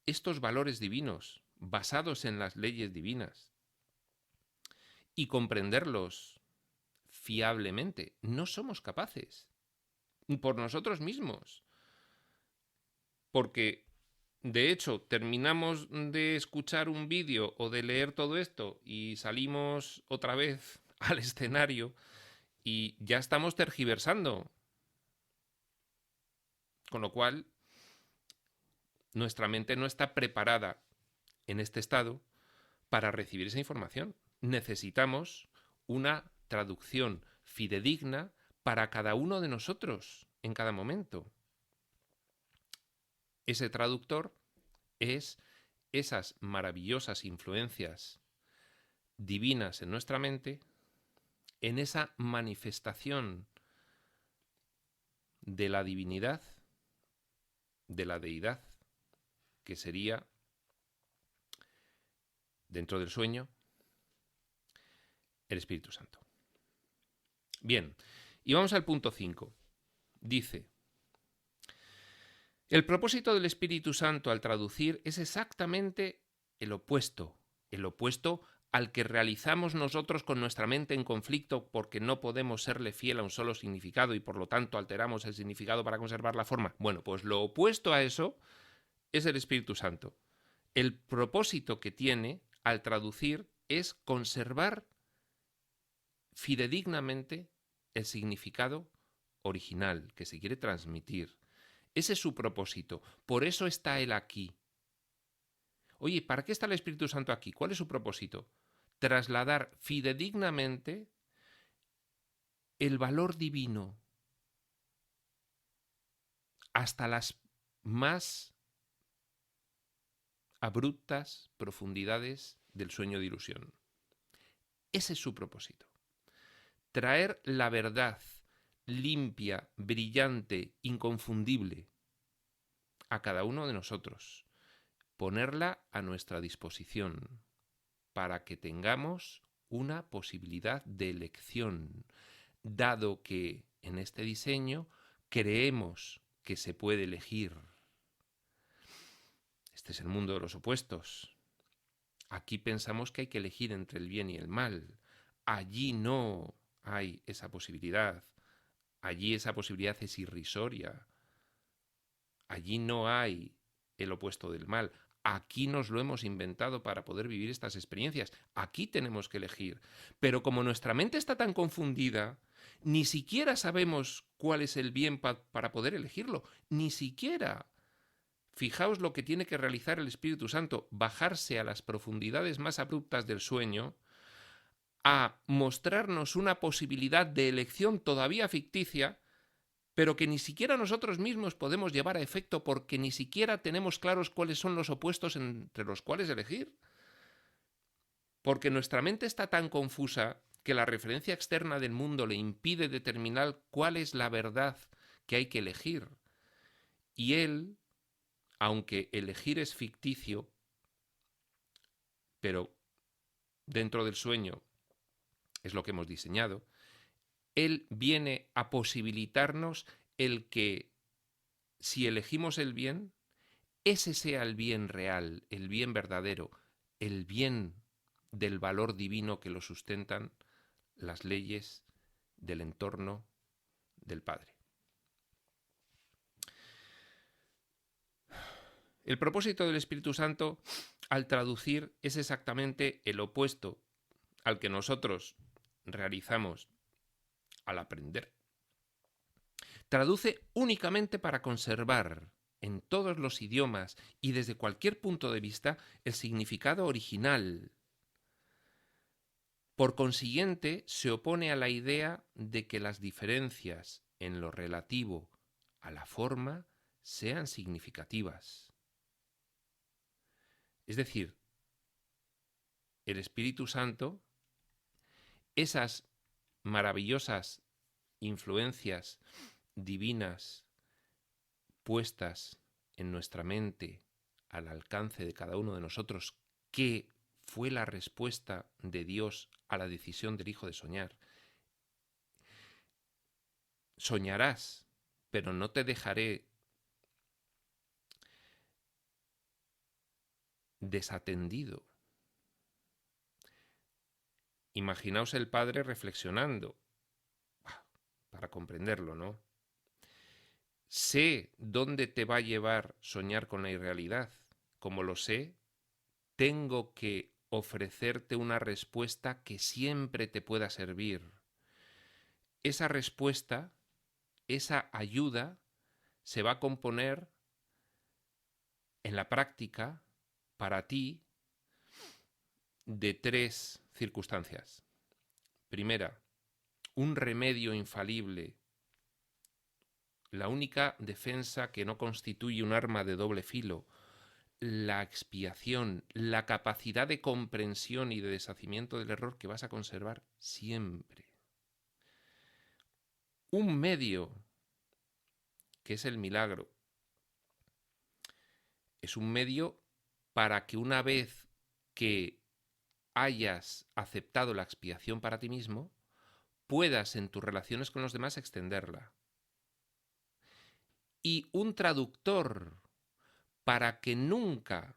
estos valores divinos basados en las leyes divinas y comprenderlos fiablemente. No somos capaces por nosotros mismos. Porque, de hecho, terminamos de escuchar un vídeo o de leer todo esto y salimos otra vez al escenario y ya estamos tergiversando. Con lo cual, nuestra mente no está preparada en este estado para recibir esa información. Necesitamos una traducción fidedigna para cada uno de nosotros en cada momento. Ese traductor es esas maravillosas influencias divinas en nuestra mente, en esa manifestación de la divinidad, de la deidad, que sería, dentro del sueño, el Espíritu Santo. Bien, y vamos al punto 5. Dice: el propósito del Espíritu Santo al traducir es exactamente el opuesto al que realizamos nosotros con nuestra mente en conflicto porque no podemos serle fiel a un solo significado y por lo tanto alteramos el significado para conservar la forma. Bueno, pues lo opuesto a eso es el Espíritu Santo. El propósito que tiene al traducir es conservar fidedignamente el significado original que se quiere transmitir. Ese es su propósito. Por eso está Él aquí. Oye, ¿para qué está el Espíritu Santo aquí? ¿Cuál es su propósito? Trasladar fidedignamente el valor divino hasta las más abruptas profundidades del sueño de ilusión. Ese es su propósito. Traer la verdad limpia, brillante, inconfundible a cada uno de nosotros. Ponerla a nuestra disposición para que tengamos una posibilidad de elección, dado que en este diseño creemos que se puede elegir. Este es el mundo de los opuestos. Aquí pensamos que hay que elegir entre el bien y el mal. Allí no hay esa posibilidad. Allí esa posibilidad es irrisoria. Allí no hay el opuesto del mal. Aquí nos lo hemos inventado para poder vivir estas experiencias. Aquí tenemos que elegir. Pero como nuestra mente está tan confundida, ni siquiera sabemos cuál es el bien para poder elegirlo. Ni siquiera. Fijaos lo que tiene que realizar el Espíritu Santo, bajarse a las profundidades más abruptas del sueño, a mostrarnos una posibilidad de elección todavía ficticia, pero que ni siquiera nosotros mismos podemos llevar a efecto porque ni siquiera tenemos claros cuáles son los opuestos entre los cuales elegir. Porque nuestra mente está tan confusa que la referencia externa del mundo le impide determinar cuál es la verdad que hay que elegir. Y él, aunque elegir es ficticio, pero dentro del sueño es lo que hemos diseñado, él viene a posibilitarnos el que, si elegimos el bien, ese sea el bien real, el bien verdadero, el bien del valor divino que lo sustentan las leyes del entorno del Padre. El propósito del Espíritu Santo, al traducir, es exactamente el opuesto al que nosotros realizamos al aprender. Traduce únicamente para conservar en todos los idiomas y desde cualquier punto de vista el significado original. Por consiguiente, se opone a la idea de que las diferencias en lo relativo a la forma sean significativas. Es decir, el Espíritu Santo, esas maravillosas influencias divinas puestas en nuestra mente al alcance de cada uno de nosotros, que fue la respuesta de Dios a la decisión del Hijo de soñar. Soñarás, pero no te dejaré desatendido. Imaginaos el padre reflexionando, para comprenderlo, ¿no? Sé dónde te va a llevar soñar con la irrealidad. Como lo sé, tengo que ofrecerte una respuesta que siempre te pueda servir. Esa respuesta, esa ayuda, se va a componer en la práctica, para ti, de 3 circunstancias. Primera, un remedio infalible, la única defensa que no constituye un arma de doble filo, la expiación, la capacidad de comprensión y de deshacimiento del error que vas a conservar siempre. Un medio, que es el milagro, es un medio para que una vez que hayas aceptado la expiación para ti mismo, puedas en tus relaciones con los demás extenderla. Y un traductor para que nunca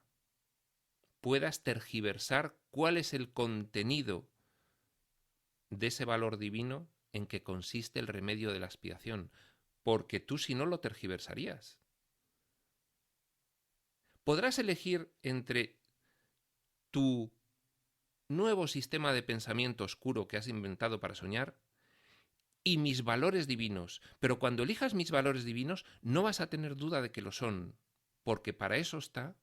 puedas tergiversar cuál es el contenido de ese valor divino en que consiste el remedio de la expiación, porque tú si no lo tergiversarías. Podrás elegir entre tu nuevo sistema de pensamiento oscuro que has inventado para soñar y mis valores divinos, pero cuando elijas mis valores divinos no vas a tener duda de que lo son, porque para eso está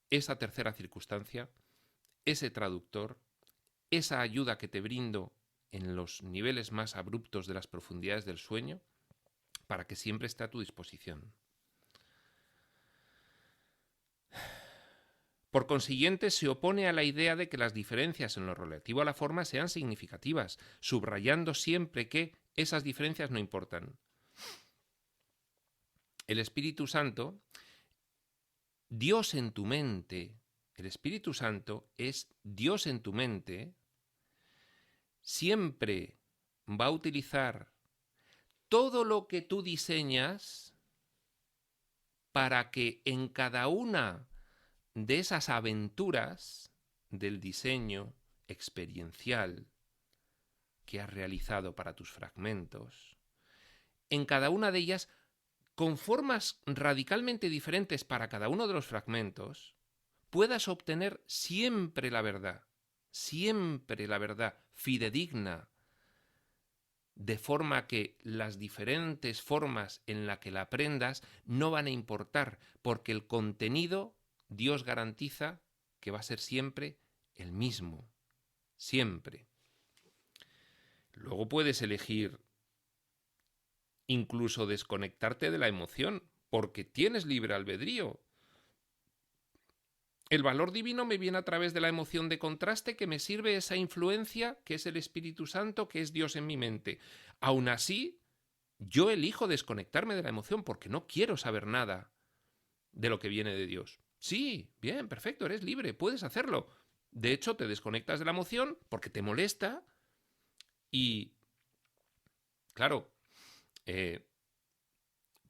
esa tercera circunstancia, ese traductor, esa ayuda que te brindo en los niveles más abruptos de las profundidades del sueño, para que siempre esté a tu disposición. Por consiguiente, se opone a la idea de que las diferencias en lo relativo a la forma sean significativas, subrayando siempre que esas diferencias no importan. El Espíritu Santo, Dios en tu mente, el Espíritu Santo es Dios en tu mente, siempre va a utilizar todo lo que tú diseñas para que en cada una de esas aventuras del diseño experiencial que has realizado para tus fragmentos, en cada una de ellas, con formas radicalmente diferentes para cada uno de los fragmentos, puedas obtener siempre la verdad fidedigna, de forma que las diferentes formas en las que la aprendas no van a importar, porque el contenido Dios garantiza que va a ser siempre el mismo, siempre. Luego puedes elegir incluso desconectarte de la emoción, porque tienes libre albedrío. El valor divino me viene a través de la emoción de contraste que me sirve esa influencia que es el Espíritu Santo, que es Dios en mi mente. Aún así, yo elijo desconectarme de la emoción porque no quiero saber nada de lo que viene de Dios. Sí, bien, perfecto, eres libre, puedes hacerlo. De hecho, te desconectas de la emoción porque te molesta y, claro,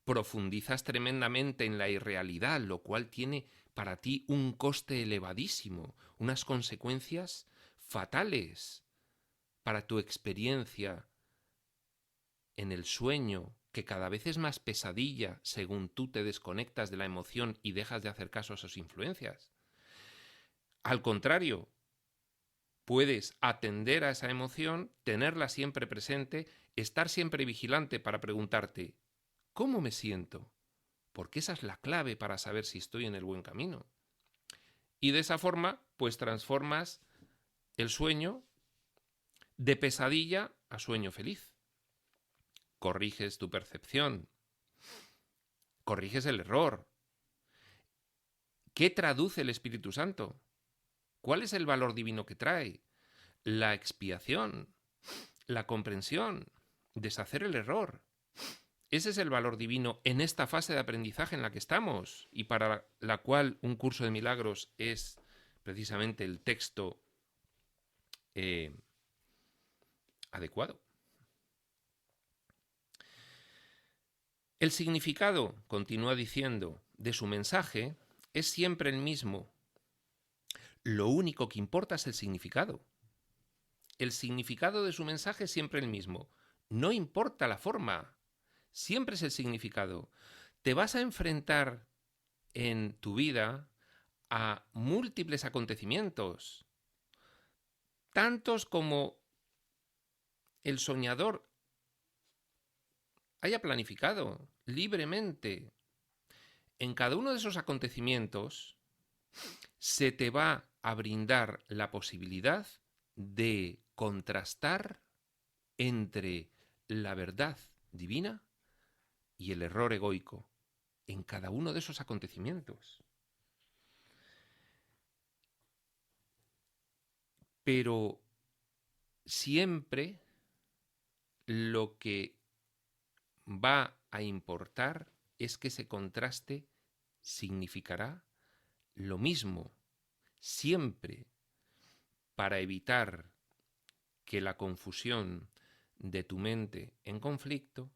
profundizas tremendamente en la irrealidad, lo cual tiene para ti un coste elevadísimo, unas consecuencias fatales para tu experiencia en el sueño, que cada vez es más pesadilla según tú te desconectas de la emoción y dejas de hacer caso a sus influencias. Al contrario, puedes atender a esa emoción, tenerla siempre presente, estar siempre vigilante para preguntarte, ¿cómo me siento? Porque esa es la clave para saber si estoy en el buen camino. Y de esa forma, pues transformas el sueño de pesadilla a sueño feliz. Corriges tu percepción, corriges el error. ¿Qué traduce el Espíritu Santo? ¿Cuál es el valor divino que trae? La expiación, la comprensión, deshacer el error. Ese es el valor divino en esta fase de aprendizaje en la que estamos y para la cual un curso de milagros es precisamente el texto adecuado. El significado, continúa diciendo, de su mensaje es siempre el mismo. Lo único que importa es el significado. El significado de su mensaje es siempre el mismo. No importa la forma, siempre es el significado. Te vas a enfrentar en tu vida a múltiples acontecimientos, tantos como el soñador haya planificado libremente. En cada uno de esos acontecimientos se te va a brindar la posibilidad de contrastar entre la verdad divina y el error egoico en cada uno de esos acontecimientos. Pero siempre lo que va a importar es que ese contraste significará lo mismo, siempre, para evitar que la confusión de tu mente en conflicto,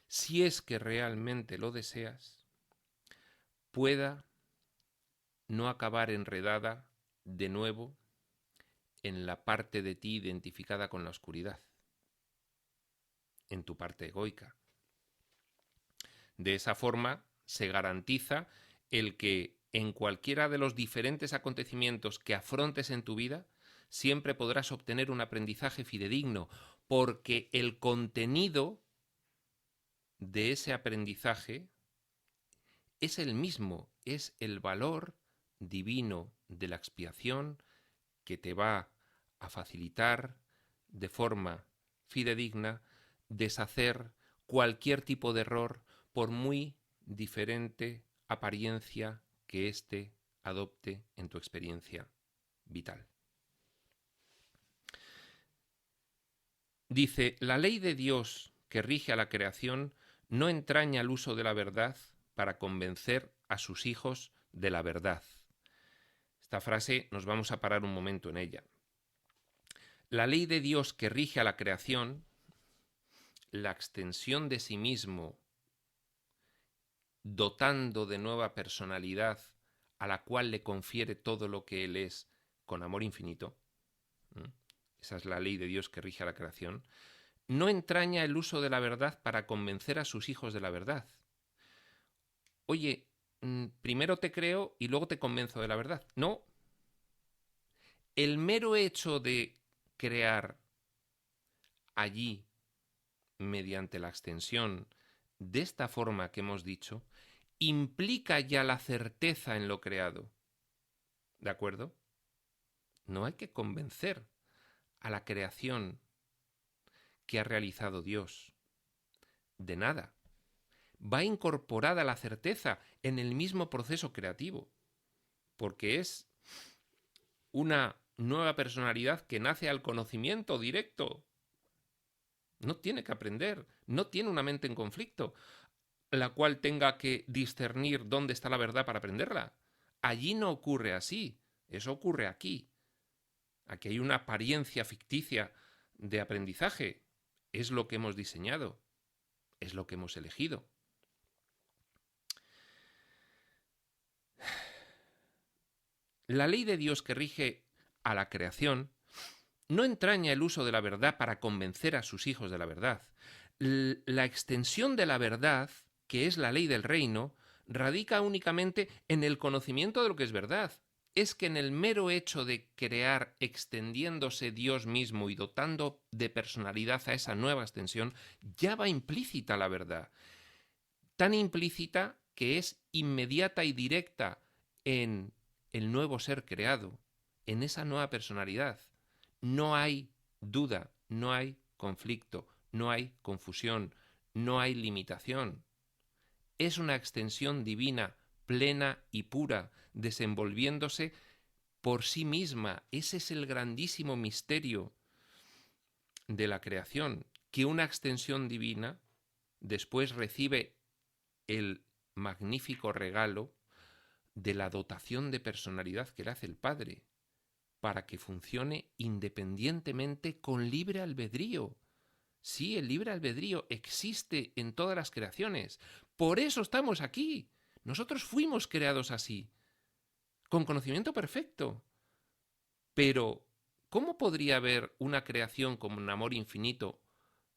si es que realmente lo deseas, pueda no acabar enredada de nuevo en la parte de ti identificada con la oscuridad, en tu parte egoica. De esa forma se garantiza el que en cualquiera de los diferentes acontecimientos que afrontes en tu vida, siempre podrás obtener un aprendizaje fidedigno, porque el contenido de ese aprendizaje es el mismo, es el valor divino de la expiación que te va a facilitar de forma fidedigna deshacer cualquier tipo de error, por muy diferente apariencia que éste adopte en tu experiencia vital. Dice, la ley de Dios que rige a la creación no entraña el uso de la verdad para convencer a sus hijos de la verdad. Esta frase nos vamos a parar un momento en ella. La ley de Dios que rige a la creación, la extensión de sí mismo, dotando de nueva personalidad a la cual le confiere todo lo que él es con amor infinito, esa es la ley de Dios que rige a la creación, no entraña el uso de la verdad para convencer a sus hijos de la verdad. Oye, primero te creo y luego te convenzo de la verdad. No. El mero hecho de crear allí, mediante la extensión, de esta forma que hemos dicho, implica ya la certeza en lo creado. ¿De acuerdo? No hay que convencer a la creación que ha realizado Dios de nada. Va incorporada la certeza en el mismo proceso creativo, porque es una nueva personalidad que nace al conocimiento directo. No tiene que aprender, no tiene una mente en conflicto, la cual tenga que discernir dónde está la verdad para aprenderla. Allí no ocurre así, eso ocurre aquí. Aquí hay una apariencia ficticia de aprendizaje. Es lo que hemos diseñado, es lo que hemos elegido. La ley de Dios que rige a la creación no entraña el uso de la verdad para convencer a sus hijos de la verdad. La extensión de la verdad, que es la ley del reino, radica únicamente en el conocimiento de lo que es verdad. Es que en el mero hecho de crear extendiéndose Dios mismo y dotando de personalidad a esa nueva extensión, ya va implícita la verdad. Tan implícita que es inmediata y directa en el nuevo ser creado, en esa nueva personalidad. No hay duda, no hay conflicto, no hay confusión, no hay limitación. Es una extensión divina, plena y pura, desenvolviéndose por sí misma. Ese es el grandísimo misterio de la creación, que una extensión divina después recibe el magnífico regalo de la dotación de personalidad que le hace el Padre, para que funcione independientemente con libre albedrío. Sí, el libre albedrío existe en todas las creaciones. Por eso estamos aquí. Nosotros fuimos creados así, con conocimiento perfecto. Pero, ¿cómo podría haber una creación con un amor infinito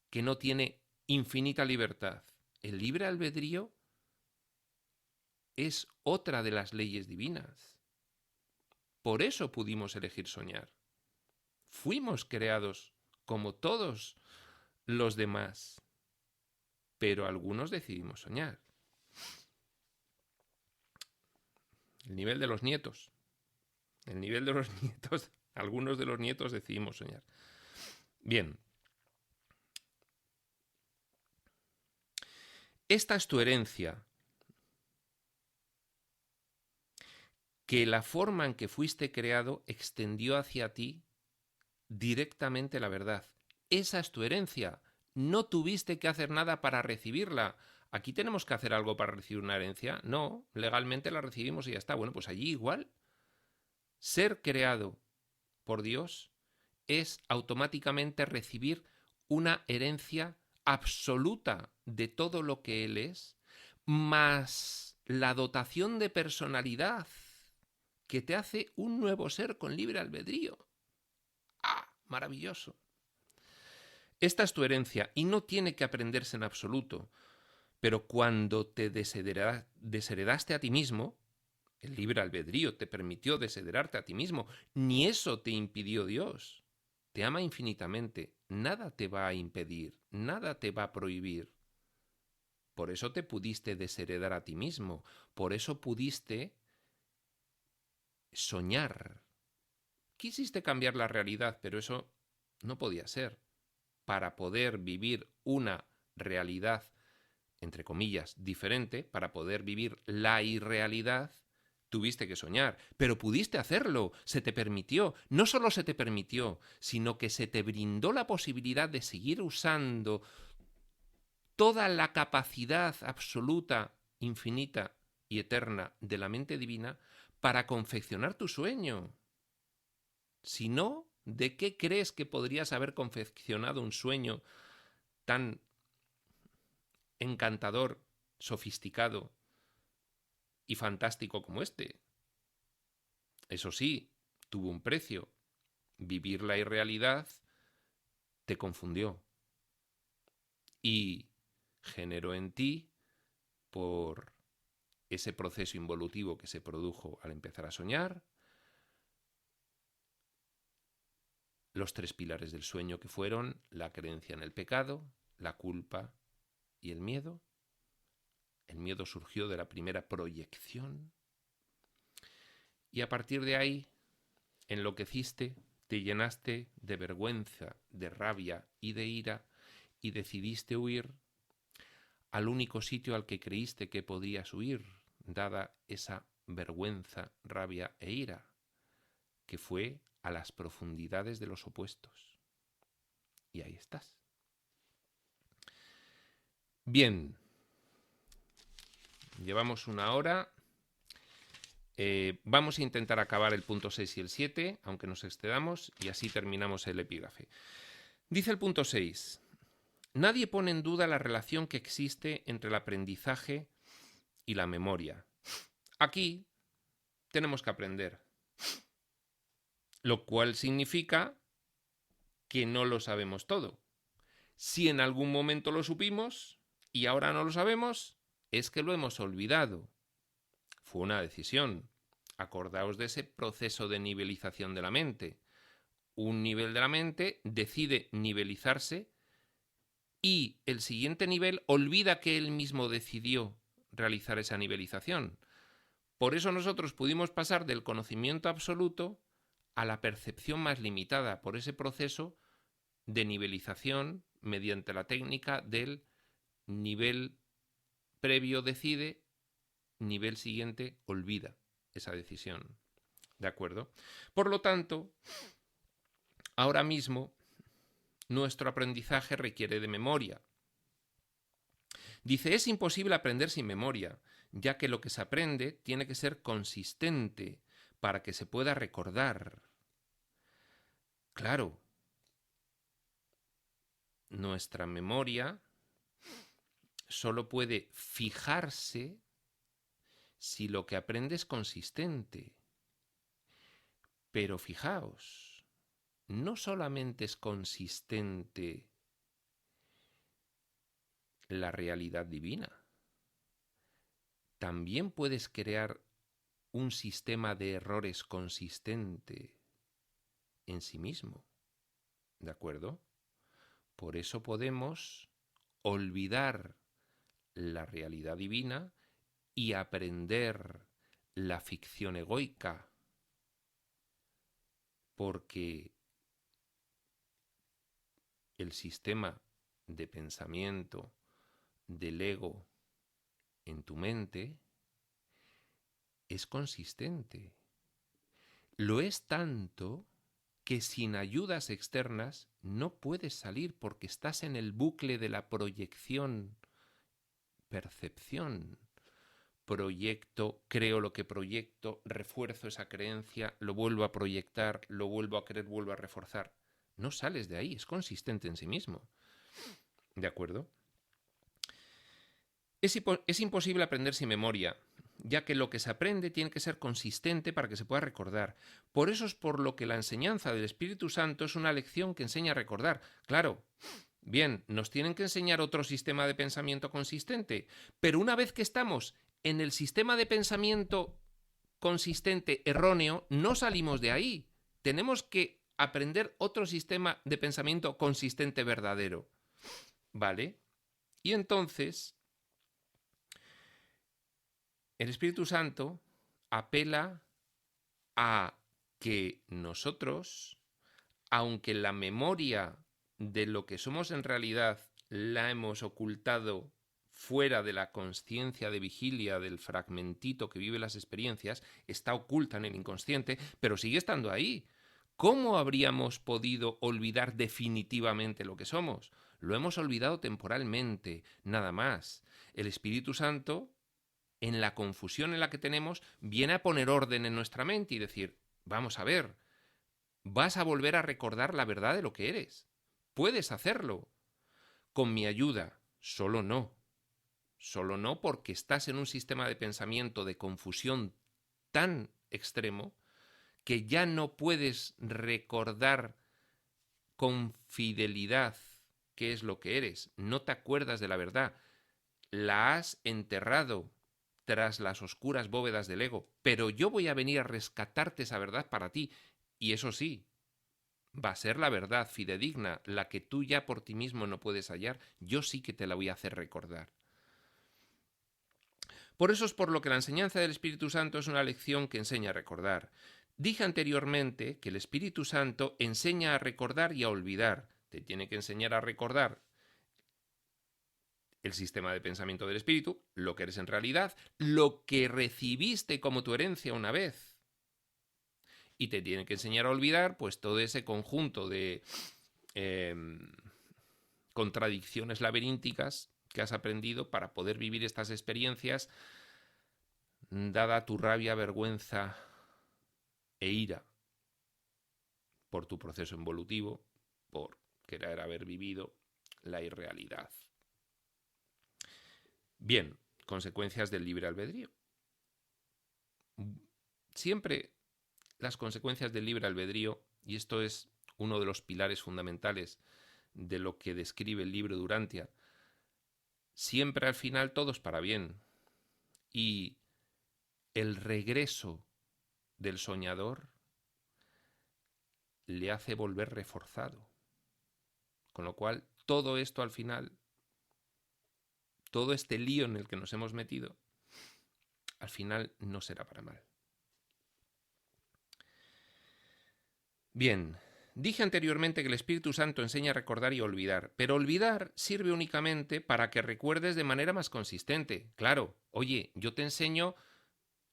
que no tiene infinita libertad? El libre albedrío es otra de las leyes divinas. Por eso pudimos elegir soñar. Fuimos creados como todos los demás, pero algunos decidimos soñar. El nivel de los nietos. El nivel de los nietos, algunos de los nietos decidimos soñar. Bien. Esta es tu herencia. Que la forma en que fuiste creado extendió hacia ti directamente la verdad. Esa es tu herencia. No tuviste que hacer nada para recibirla. ¿Aquí tenemos que hacer algo para recibir una herencia? No, legalmente la recibimos y ya está. Bueno, pues allí igual. Ser creado por Dios es automáticamente recibir una herencia absoluta de todo lo que Él es, más la dotación de personalidad que te hace un nuevo ser con libre albedrío. ¡Ah! Maravilloso. Esta es tu herencia y no tiene que aprenderse en absoluto, pero cuando te desheredaste a ti mismo, el libre albedrío te permitió desheredarte a ti mismo, ni eso te impidió Dios. Te ama infinitamente, nada te va a impedir, nada te va a prohibir. Por eso te pudiste desheredar a ti mismo, por eso pudiste soñar. Quisiste cambiar la realidad, pero eso no podía ser. Para poder vivir una realidad, entre comillas, diferente, para poder vivir la irrealidad, tuviste que soñar, pero pudiste hacerlo, se te permitió. No solo se te permitió, sino que se te brindó la posibilidad de seguir usando toda la capacidad absoluta, infinita y eterna de la mente divina para confeccionar tu sueño. Si no, ¿de qué crees que podrías haber confeccionado un sueño tan encantador, sofisticado y fantástico como este? Eso sí, tuvo un precio. Vivir la irrealidad te confundió y generó en ti, por ese proceso involutivo que se produjo al empezar a soñar, los 3 pilares del sueño, que fueron la creencia en el pecado, la culpa y el miedo. El miedo surgió de la primera proyección y a partir de ahí enloqueciste, te llenaste de vergüenza, de rabia y de ira y decidiste huir al único sitio al que creíste que podías huir, dada esa vergüenza, rabia e ira, que fue a las profundidades de los opuestos. Y ahí estás. Bien, llevamos 1 hora. Vamos a intentar acabar el punto 6 y el 7, aunque nos excedamos, y así terminamos el epígrafe. Dice el punto 6. Nadie pone en duda la relación que existe entre el aprendizaje y la memoria. Aquí tenemos que aprender, lo cual significa que no lo sabemos todo. Si en algún momento lo supimos y ahora no lo sabemos, es que lo hemos olvidado. Fue una decisión. Acordaos de ese proceso de nivelización de la mente. Un nivel de la mente decide nivelizarse y el siguiente nivel olvida que él mismo decidió realizar esa nivelización. Por eso nosotros pudimos pasar del conocimiento absoluto a la percepción más limitada, por ese proceso de nivelización mediante la técnica del nivel previo decide, nivel siguiente olvida esa decisión. ¿De acuerdo? Por lo tanto, ahora mismo nuestro aprendizaje requiere de memoria. Dice, es imposible aprender sin memoria, ya que lo que se aprende tiene que ser consistente para que se pueda recordar. Claro, nuestra memoria solo puede fijarse si lo que aprende es consistente. Pero fijaos, no solamente es consistente la realidad divina, también puedes crear un sistema de errores consistente en sí mismo. ¿De acuerdo? Por eso podemos olvidar la realidad divina y aprender la ficción egoica, porque el sistema de pensamiento del ego en tu mente es consistente. Lo es tanto que sin ayudas externas no puedes salir porque estás en el bucle de la proyección, percepción. Proyecto, creo lo que proyecto, refuerzo esa creencia, lo vuelvo a proyectar, lo vuelvo a creer, vuelvo a reforzar. No sales de ahí, es consistente en sí mismo. ¿De acuerdo? Es imposible aprender sin memoria, ya que lo que se aprende tiene que ser consistente para que se pueda recordar. Por eso es por lo que la enseñanza del Espíritu Santo es una lección que enseña a recordar. Claro, bien, nos tienen que enseñar otro sistema de pensamiento consistente, pero una vez que estamos en el sistema de pensamiento consistente erróneo, no salimos de ahí. Tenemos que aprender otro sistema de pensamiento consistente verdadero. ¿Vale? Y entonces, el Espíritu Santo apela a que nosotros, aunque la memoria de lo que somos en realidad la hemos ocultado fuera de la consciencia de vigilia del fragmentito que vive las experiencias, está oculta en el inconsciente, pero sigue estando ahí. ¿Cómo habríamos podido olvidar definitivamente lo que somos? Lo hemos olvidado temporalmente, nada más. El Espíritu Santo, en la confusión en la que tenemos, viene a poner orden en nuestra mente y decir, vamos a ver, vas a volver a recordar la verdad de lo que eres. Puedes hacerlo. Con mi ayuda, solo no. Solo no porque estás en un sistema de pensamiento de confusión tan extremo que ya no puedes recordar con fidelidad qué es lo que eres, no te acuerdas de la verdad, la has enterrado tras las oscuras bóvedas del ego, pero yo voy a venir a rescatarte esa verdad para ti, y eso sí, va a ser la verdad fidedigna, la que tú ya por ti mismo no puedes hallar, yo sí que te la voy a hacer recordar. Por eso es por lo que la enseñanza del Espíritu Santo es una lección que enseña a recordar. Dije anteriormente que el Espíritu Santo enseña a recordar y a olvidar. Te tiene que enseñar a recordar el sistema de pensamiento del Espíritu, lo que eres en realidad, lo que recibiste como tu herencia una vez. Y te tiene que enseñar a olvidar pues todo ese conjunto de contradicciones laberínticas que has aprendido para poder vivir estas experiencias dada tu rabia, vergüenza e ira por tu proceso involutivo, por querer haber vivido la irrealidad. Bien, consecuencias del libre albedrío. Siempre las consecuencias del libre albedrío, y esto es uno de los pilares fundamentales de lo que describe el libro de Urantia, siempre al final todo es para bien. Y el regreso del soñador le hace volver reforzado. Con lo cual, todo esto al final, todo este lío en el que nos hemos metido, al final no será para mal. Bien, dije anteriormente que el Espíritu Santo enseña a recordar y a olvidar, pero olvidar sirve únicamente para que recuerdes de manera más consistente. Claro, oye, yo te enseño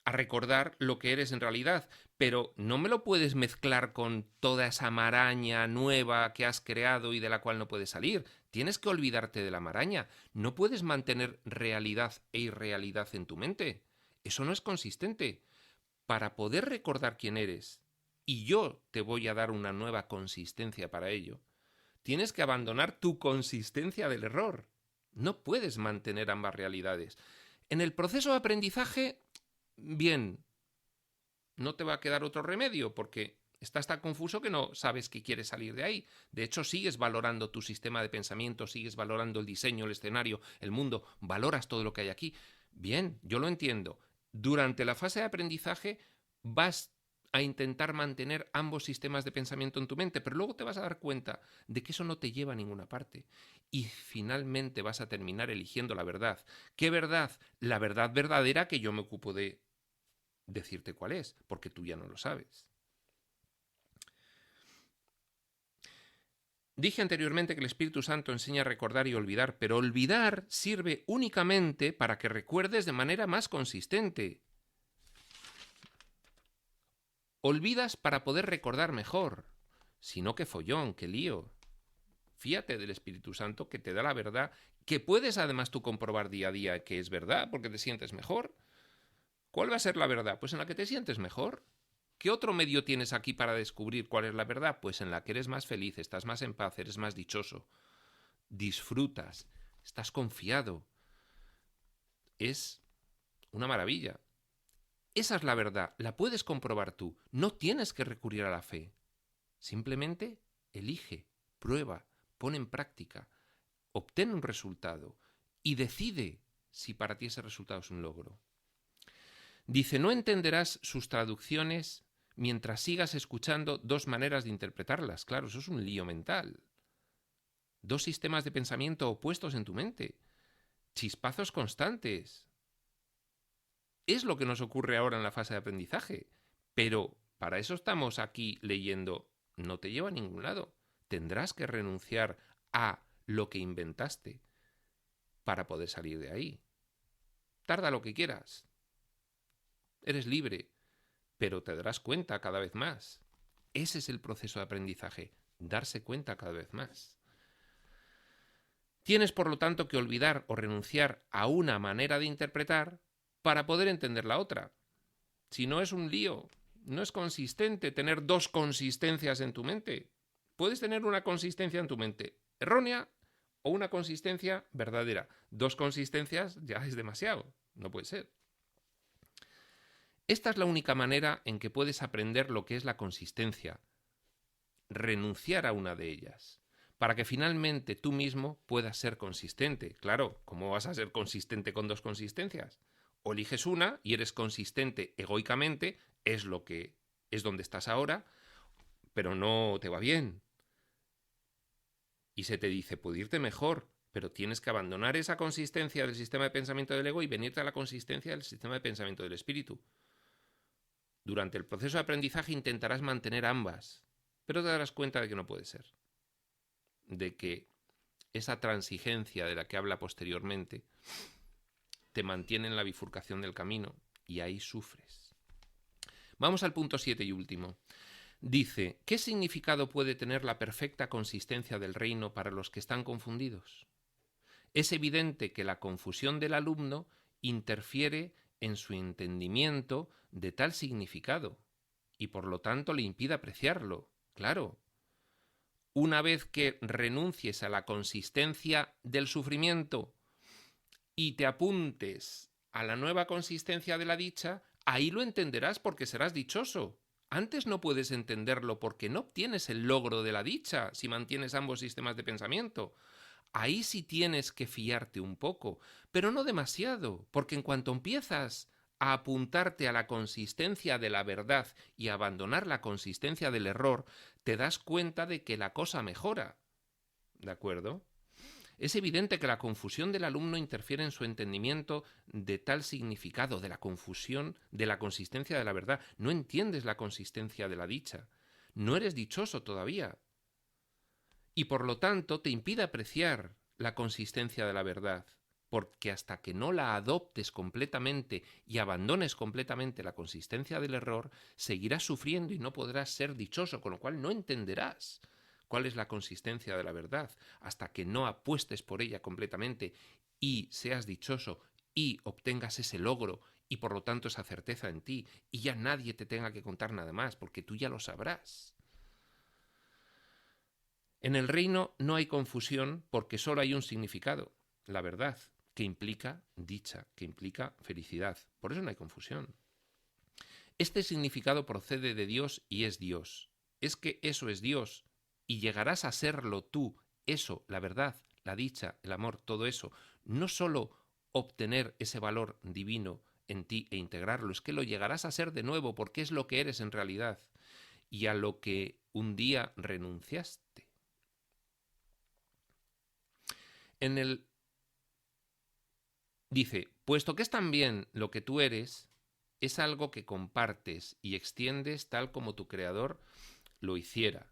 a recordar lo que eres en realidad, pero no me lo puedes mezclar con toda esa maraña nueva que has creado y de la cual no puedes salir. Tienes que olvidarte de la maraña. No puedes mantener realidad e irrealidad en tu mente. Eso no es consistente. Para poder recordar quién eres, y yo te voy a dar una nueva consistencia para ello, tienes que abandonar tu consistencia del error. No puedes mantener ambas realidades. En el proceso de aprendizaje, bien, no te va a quedar otro remedio porque estás tan confuso que no sabes que quieres salir de ahí. De hecho, sigues valorando tu sistema de pensamiento, sigues valorando el diseño, el escenario, el mundo, valoras todo lo que hay aquí. Bien, yo lo entiendo. Durante la fase de aprendizaje vas a intentar mantener ambos sistemas de pensamiento en tu mente, pero luego te vas a dar cuenta de que eso no te lleva a ninguna parte. Y finalmente vas a terminar eligiendo la verdad. ¿Qué verdad? La verdad verdadera que yo me ocupo de decirte cuál es, porque tú ya no lo sabes. Dije anteriormente que el Espíritu Santo enseña a recordar y olvidar, pero olvidar sirve únicamente para que recuerdes de manera más consistente. Olvidas para poder recordar mejor. Si no, qué follón, qué lío. Fíate del Espíritu Santo que te da la verdad, que puedes además tú comprobar día a día que es verdad, porque te sientes mejor. ¿Cuál va a ser la verdad? Pues en la que te sientes mejor. ¿Qué otro medio tienes aquí para descubrir cuál es la verdad? Pues en la que eres más feliz, estás más en paz, eres más dichoso, disfrutas, estás confiado. Es una maravilla. Esa es la verdad, la puedes comprobar tú. No tienes que recurrir a la fe. Simplemente elige, prueba, pon en práctica, obtén un resultado y decide si para ti ese resultado es un logro. Dice, no entenderás sus traducciones mientras sigas escuchando dos maneras de interpretarlas. Claro, eso es un lío mental. Dos sistemas de pensamiento opuestos en tu mente. Chispazos constantes. Es lo que nos ocurre ahora en la fase de aprendizaje. Pero para eso estamos aquí leyendo. No te lleva a ningún lado. Tendrás que renunciar a lo que inventaste para poder salir de ahí. Tarda lo que quieras. Eres libre, pero te darás cuenta cada vez más. Ese es el proceso de aprendizaje, darse cuenta cada vez más. Tienes, por lo tanto, que olvidar o renunciar a una manera de interpretar para poder entender la otra. Si no, es un lío. No es consistente tener dos consistencias en tu mente. Puedes tener una consistencia en tu mente errónea o una consistencia verdadera. Dos consistencias ya es demasiado. No puede ser. Esta es la única manera en que puedes aprender lo que es la consistencia, renunciar a una de ellas, para que finalmente tú mismo puedas ser consistente. Claro, ¿cómo vas a ser consistente con dos consistencias? O eliges una y eres consistente egoicamente, es lo que es donde estás ahora, pero no te va bien. Y se te dice, puede irte mejor, pero tienes que abandonar esa consistencia del sistema de pensamiento del ego y venirte a la consistencia del sistema de pensamiento del espíritu. Durante el proceso de aprendizaje intentarás mantener ambas, pero te darás cuenta de que no puede ser. De que esa transigencia de la que habla posteriormente te mantiene en la bifurcación del camino y ahí sufres. Vamos al punto 7 y último. Dice, ¿qué significado puede tener la perfecta consistencia del reino para los que están confundidos? Es evidente que la confusión del alumno interfiere en su entendimiento de tal significado y por lo tanto le impide apreciarlo. Claro, una vez que renuncies a la consistencia del sufrimiento y te apuntes a la nueva consistencia de la dicha, ahí lo entenderás porque serás dichoso. Antes no puedes entenderlo porque no obtienes el logro de la dicha si mantienes ambos sistemas de pensamiento. Ahí sí tienes que fiarte un poco, pero no demasiado, porque en cuanto empiezas a apuntarte a la consistencia de la verdad y a abandonar la consistencia del error, te das cuenta de que la cosa mejora. ¿De acuerdo? Es evidente que la confusión del alumno interfiere en su entendimiento de tal significado, de la confusión, de la consistencia de la verdad. No entiendes la consistencia de la dicha. No eres dichoso todavía. Y por lo tanto te impide apreciar la consistencia de la verdad, porque hasta que no la adoptes completamente y abandones completamente la consistencia del error, seguirás sufriendo y no podrás ser dichoso, con lo cual no entenderás cuál es la consistencia de la verdad, hasta que no apuestes por ella completamente y seas dichoso y obtengas ese logro y por lo tanto esa certeza en ti y ya nadie te tenga que contar nada más, porque tú ya lo sabrás. En el reino no hay confusión porque solo hay un significado, la verdad, que implica dicha, que implica felicidad. Por eso no hay confusión. Este significado procede de Dios y es Dios. Es que eso es Dios y llegarás a serlo tú, eso, la verdad, la dicha, el amor, todo eso. No solo obtener ese valor divino en ti e integrarlo, es que lo llegarás a ser de nuevo porque es lo que eres en realidad y a lo que un día renunciaste. En el dice, puesto que es también lo que tú eres, es algo que compartes y extiendes tal como tu creador lo hiciera.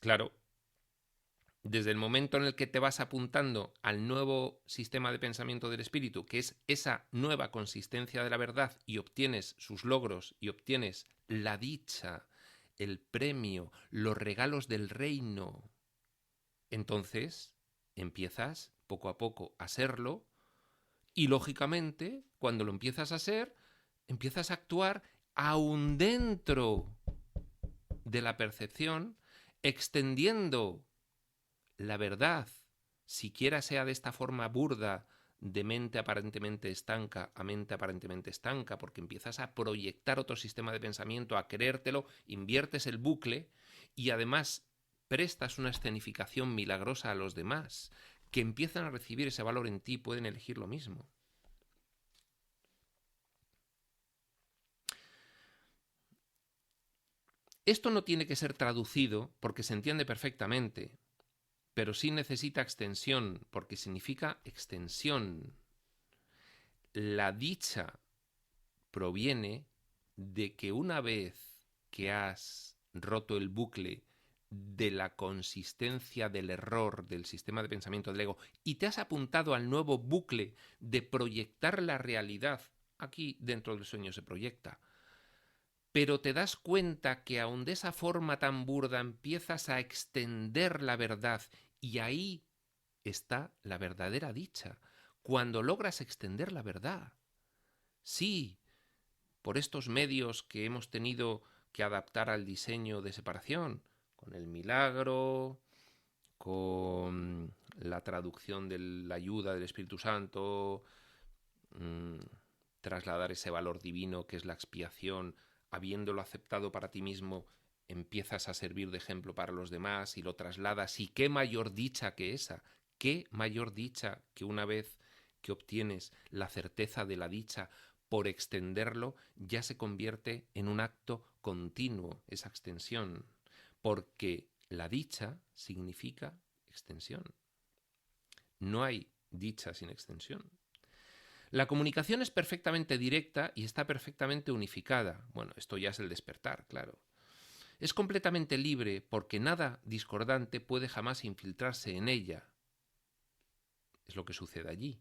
Claro, desde el momento en el que te vas apuntando al nuevo sistema de pensamiento del espíritu, que es esa nueva consistencia de la verdad, y obtienes sus logros y obtienes la dicha, el premio, los regalos del reino, entonces empiezas poco a poco a serlo. Y lógicamente, cuando lo empiezas a ser, empiezas a actuar aún dentro de la percepción, extendiendo la verdad, siquiera sea de esta forma burda, de mente aparentemente estanca a mente aparentemente estanca, porque empiezas a proyectar otro sistema de pensamiento, a creértelo, inviertes el bucle y además prestas una escenificación milagrosa a los demás, que empiezan a recibir ese valor en ti y pueden elegir lo mismo. Esto no tiene que ser traducido porque se entiende perfectamente, pero sí necesita extensión porque significa extensión. La dicha proviene de que una vez que has roto el bucle de la consistencia del error del sistema de pensamiento del ego y te has apuntado al nuevo bucle de proyectar la realidad, aquí dentro del sueño se proyecta, pero te das cuenta que aun de esa forma tan burda empiezas a extender la verdad y ahí está la verdadera dicha, cuando logras extender la verdad. Sí, por estos medios que hemos tenido que adaptar al diseño de separación, con el milagro, con la traducción de la ayuda del Espíritu Santo, trasladar ese valor divino que es la expiación, habiéndolo aceptado para ti mismo, empiezas a servir de ejemplo para los demás y lo trasladas. Y qué mayor dicha que esa, qué mayor dicha que una vez que obtienes la certeza de la dicha, por extenderlo, ya se convierte en un acto continuo, esa extensión, porque la dicha significa extensión. No hay dicha sin extensión. La comunicación es perfectamente directa y está perfectamente unificada. Bueno, esto ya es el despertar, claro. Es completamente libre porque nada discordante puede jamás infiltrarse en ella. Es lo que sucede allí.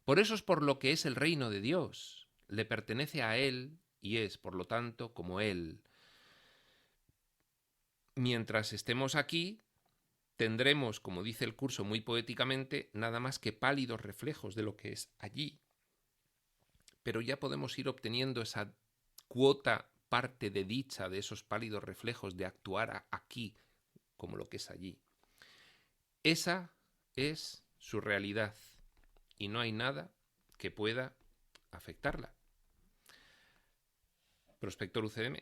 Por eso es por lo que es el reino de Dios. Le pertenece a Él y es, por lo tanto, como Él. Mientras estemos aquí, tendremos, como dice el curso muy poéticamente, nada más que pálidos reflejos de lo que es allí. Pero ya podemos ir obteniendo esa cuota, parte de dicha de esos pálidos reflejos de actuar aquí como lo que es allí. Esa es su realidad y no hay nada que pueda afectarla. Prospector UCM.